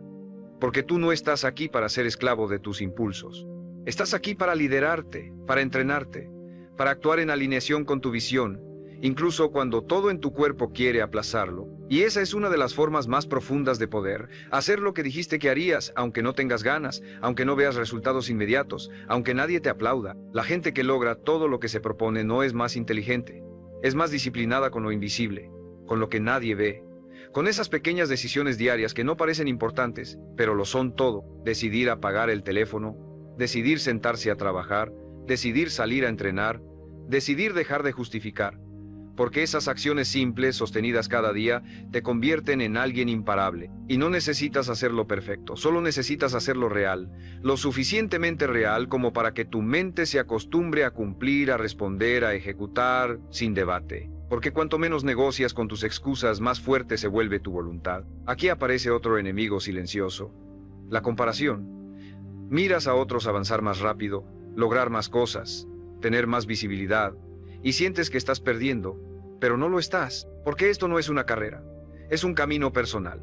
porque tú no estás aquí para ser esclavo de tus impulsos. Estás aquí para liderarte, para entrenarte, para actuar en alineación con tu visión, incluso cuando todo en tu cuerpo quiere aplazarlo. Y esa es una de las formas más profundas de poder, hacer lo que dijiste que harías, aunque no tengas ganas, aunque no veas resultados inmediatos, aunque nadie te aplauda. La gente que logra todo lo que se propone no es más inteligente, es más disciplinada con lo invisible, con lo que nadie ve, con esas pequeñas decisiones diarias que no parecen importantes, pero lo son todo. Decidir apagar el teléfono, decidir sentarse a trabajar, decidir salir a entrenar, decidir dejar de justificar. Porque esas acciones simples, sostenidas cada día, te convierten en alguien imparable. Y no necesitas hacerlo perfecto, solo necesitas hacerlo real, lo suficientemente real como para que tu mente se acostumbre a cumplir, a responder, a ejecutar, sin debate. Porque cuanto menos negocias con tus excusas, más fuerte se vuelve tu voluntad. Aquí aparece otro enemigo silencioso: la comparación. Miras a otros avanzar más rápido, lograr más cosas, tener más visibilidad, y sientes que estás perdiendo. Pero no lo estás, porque esto no es una carrera, es un camino personal.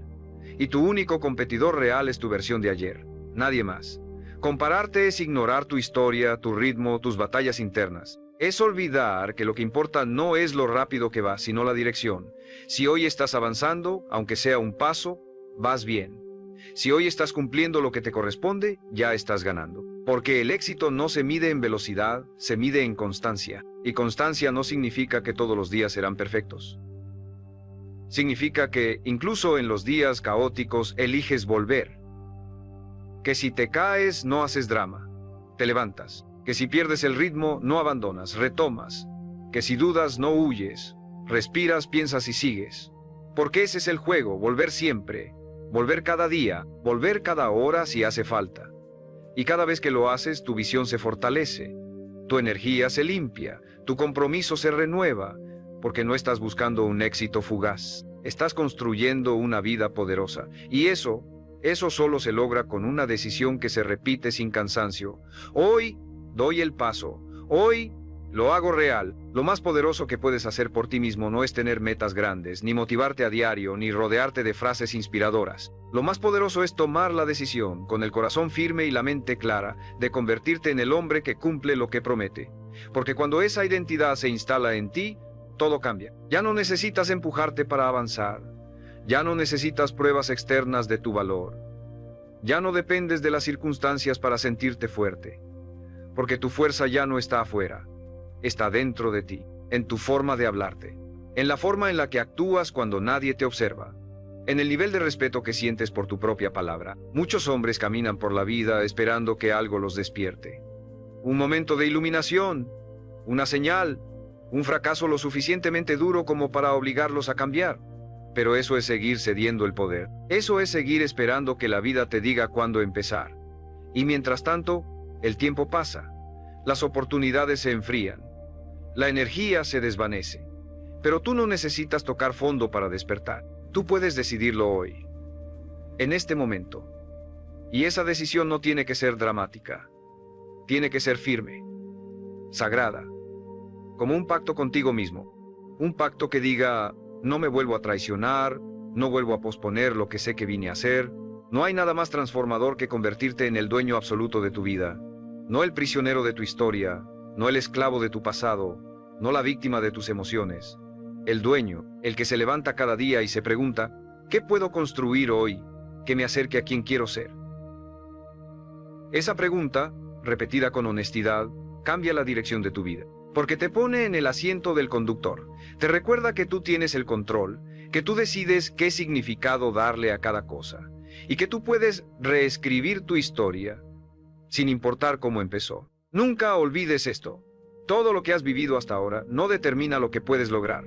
Y tu único competidor real es tu versión de ayer, nadie más. Compararte es ignorar tu historia, tu ritmo, tus batallas internas. Es olvidar que lo que importa no es lo rápido que vas, sino la dirección. Si hoy estás avanzando, aunque sea un paso, vas bien. Si hoy estás cumpliendo lo que te corresponde, ya estás ganando. Porque el éxito no se mide en velocidad, se mide en constancia. Y constancia no significa que todos los días serán perfectos. Significa que, incluso en los días caóticos, eliges volver. Que si te caes, no haces drama, te levantas. Que si pierdes el ritmo, no abandonas, retomas. Que si dudas, no huyes, respiras, piensas y sigues. Porque ese es el juego, volver siempre. Volver cada día, volver cada hora si hace falta. Y cada vez que lo haces, tu visión se fortalece, tu energía se limpia, tu compromiso se renueva, porque no estás buscando un éxito fugaz, estás construyendo una vida poderosa. Y eso solo se logra con una decisión que se repite sin cansancio. Hoy doy el paso, hoy lo hago real. Lo más poderoso que puedes hacer por ti mismo no es tener metas grandes, ni motivarte a diario, ni rodearte de frases inspiradoras. Lo más poderoso es tomar la decisión, con el corazón firme y la mente clara, de convertirte en el hombre que cumple lo que promete. Porque cuando esa identidad se instala en ti, todo cambia. Ya no necesitas empujarte para avanzar. Ya no necesitas pruebas externas de tu valor. Ya no dependes de las circunstancias para sentirte fuerte. Porque tu fuerza ya no está afuera. Está dentro de ti, en tu forma de hablarte, en la forma en la que actúas cuando nadie te observa, en el nivel de respeto que sientes por tu propia palabra. Muchos hombres caminan por la vida esperando que algo los despierte. Un momento de iluminación, una señal, un fracaso lo suficientemente duro como para obligarlos a cambiar. Pero eso es seguir cediendo el poder. Eso es seguir esperando que la vida te diga cuándo empezar. Y mientras tanto, el tiempo pasa, las oportunidades se enfrían. La energía se desvanece, pero tú no necesitas tocar fondo para despertar. Tú puedes decidirlo hoy, en este momento. Y esa decisión no tiene que ser dramática. Tiene que ser firme, sagrada, como un pacto contigo mismo. Un pacto que diga, no me vuelvo a traicionar, no vuelvo a posponer lo que sé que vine a hacer. No hay nada más transformador que convertirte en el dueño absoluto de tu vida. No el prisionero de tu historia, no el esclavo de tu pasado, no la víctima de tus emociones. El dueño, el que se levanta cada día y se pregunta, ¿qué puedo construir hoy que me acerque a quien quiero ser? Esa pregunta, repetida con honestidad, cambia la dirección de tu vida, porque te pone en el asiento del conductor. Te recuerda que tú tienes el control, que tú decides qué significado darle a cada cosa, y que tú puedes reescribir tu historia sin importar cómo empezó. Nunca olvides esto. Todo lo que has vivido hasta ahora no determina lo que puedes lograr.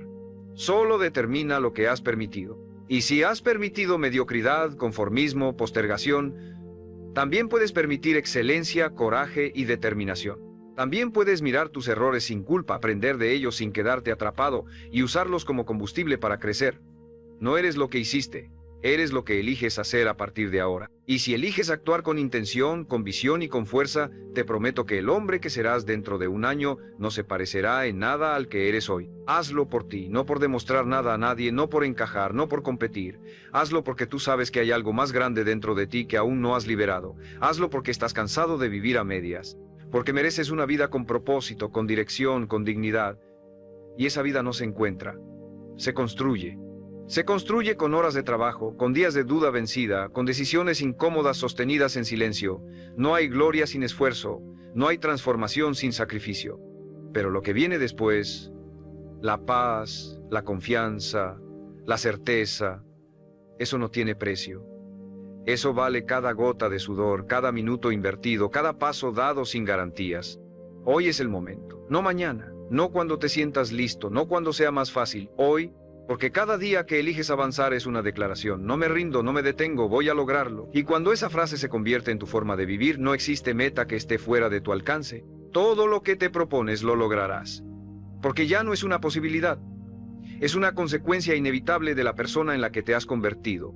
Solo determina lo que has permitido. Y si has permitido mediocridad, conformismo, postergación, también puedes permitir excelencia, coraje y determinación. También puedes mirar tus errores sin culpa, aprender de ellos sin quedarte atrapado y usarlos como combustible para crecer. No eres lo que hiciste, eres lo que eliges hacer a partir de ahora. Y si eliges actuar con intención, con visión y con fuerza, te prometo que el hombre que serás dentro de un año no se parecerá en nada al que eres hoy. Hazlo por ti, no por demostrar nada a nadie, no por encajar, no por competir. Hazlo porque tú sabes que hay algo más grande dentro de ti que aún no has liberado. Hazlo porque estás cansado de vivir a medias. Porque mereces una vida con propósito, con dirección, con dignidad. Y esa vida no se encuentra, se construye. Se construye con horas de trabajo, con días de duda vencida, con decisiones incómodas sostenidas en silencio. No hay gloria sin esfuerzo, no hay transformación sin sacrificio. Pero lo que viene después, la paz, la confianza, la certeza, eso no tiene precio. Eso vale cada gota de sudor, cada minuto invertido, cada paso dado sin garantías. Hoy es el momento, no mañana, no cuando te sientas listo, no cuando sea más fácil, hoy. Porque cada día que eliges avanzar es una declaración. No me rindo, no me detengo, voy a lograrlo. Y cuando esa frase se convierte en tu forma de vivir, no existe meta que esté fuera de tu alcance. Todo lo que te propones lo lograrás. Porque ya no es una posibilidad. Es una consecuencia inevitable de la persona en la que te has convertido.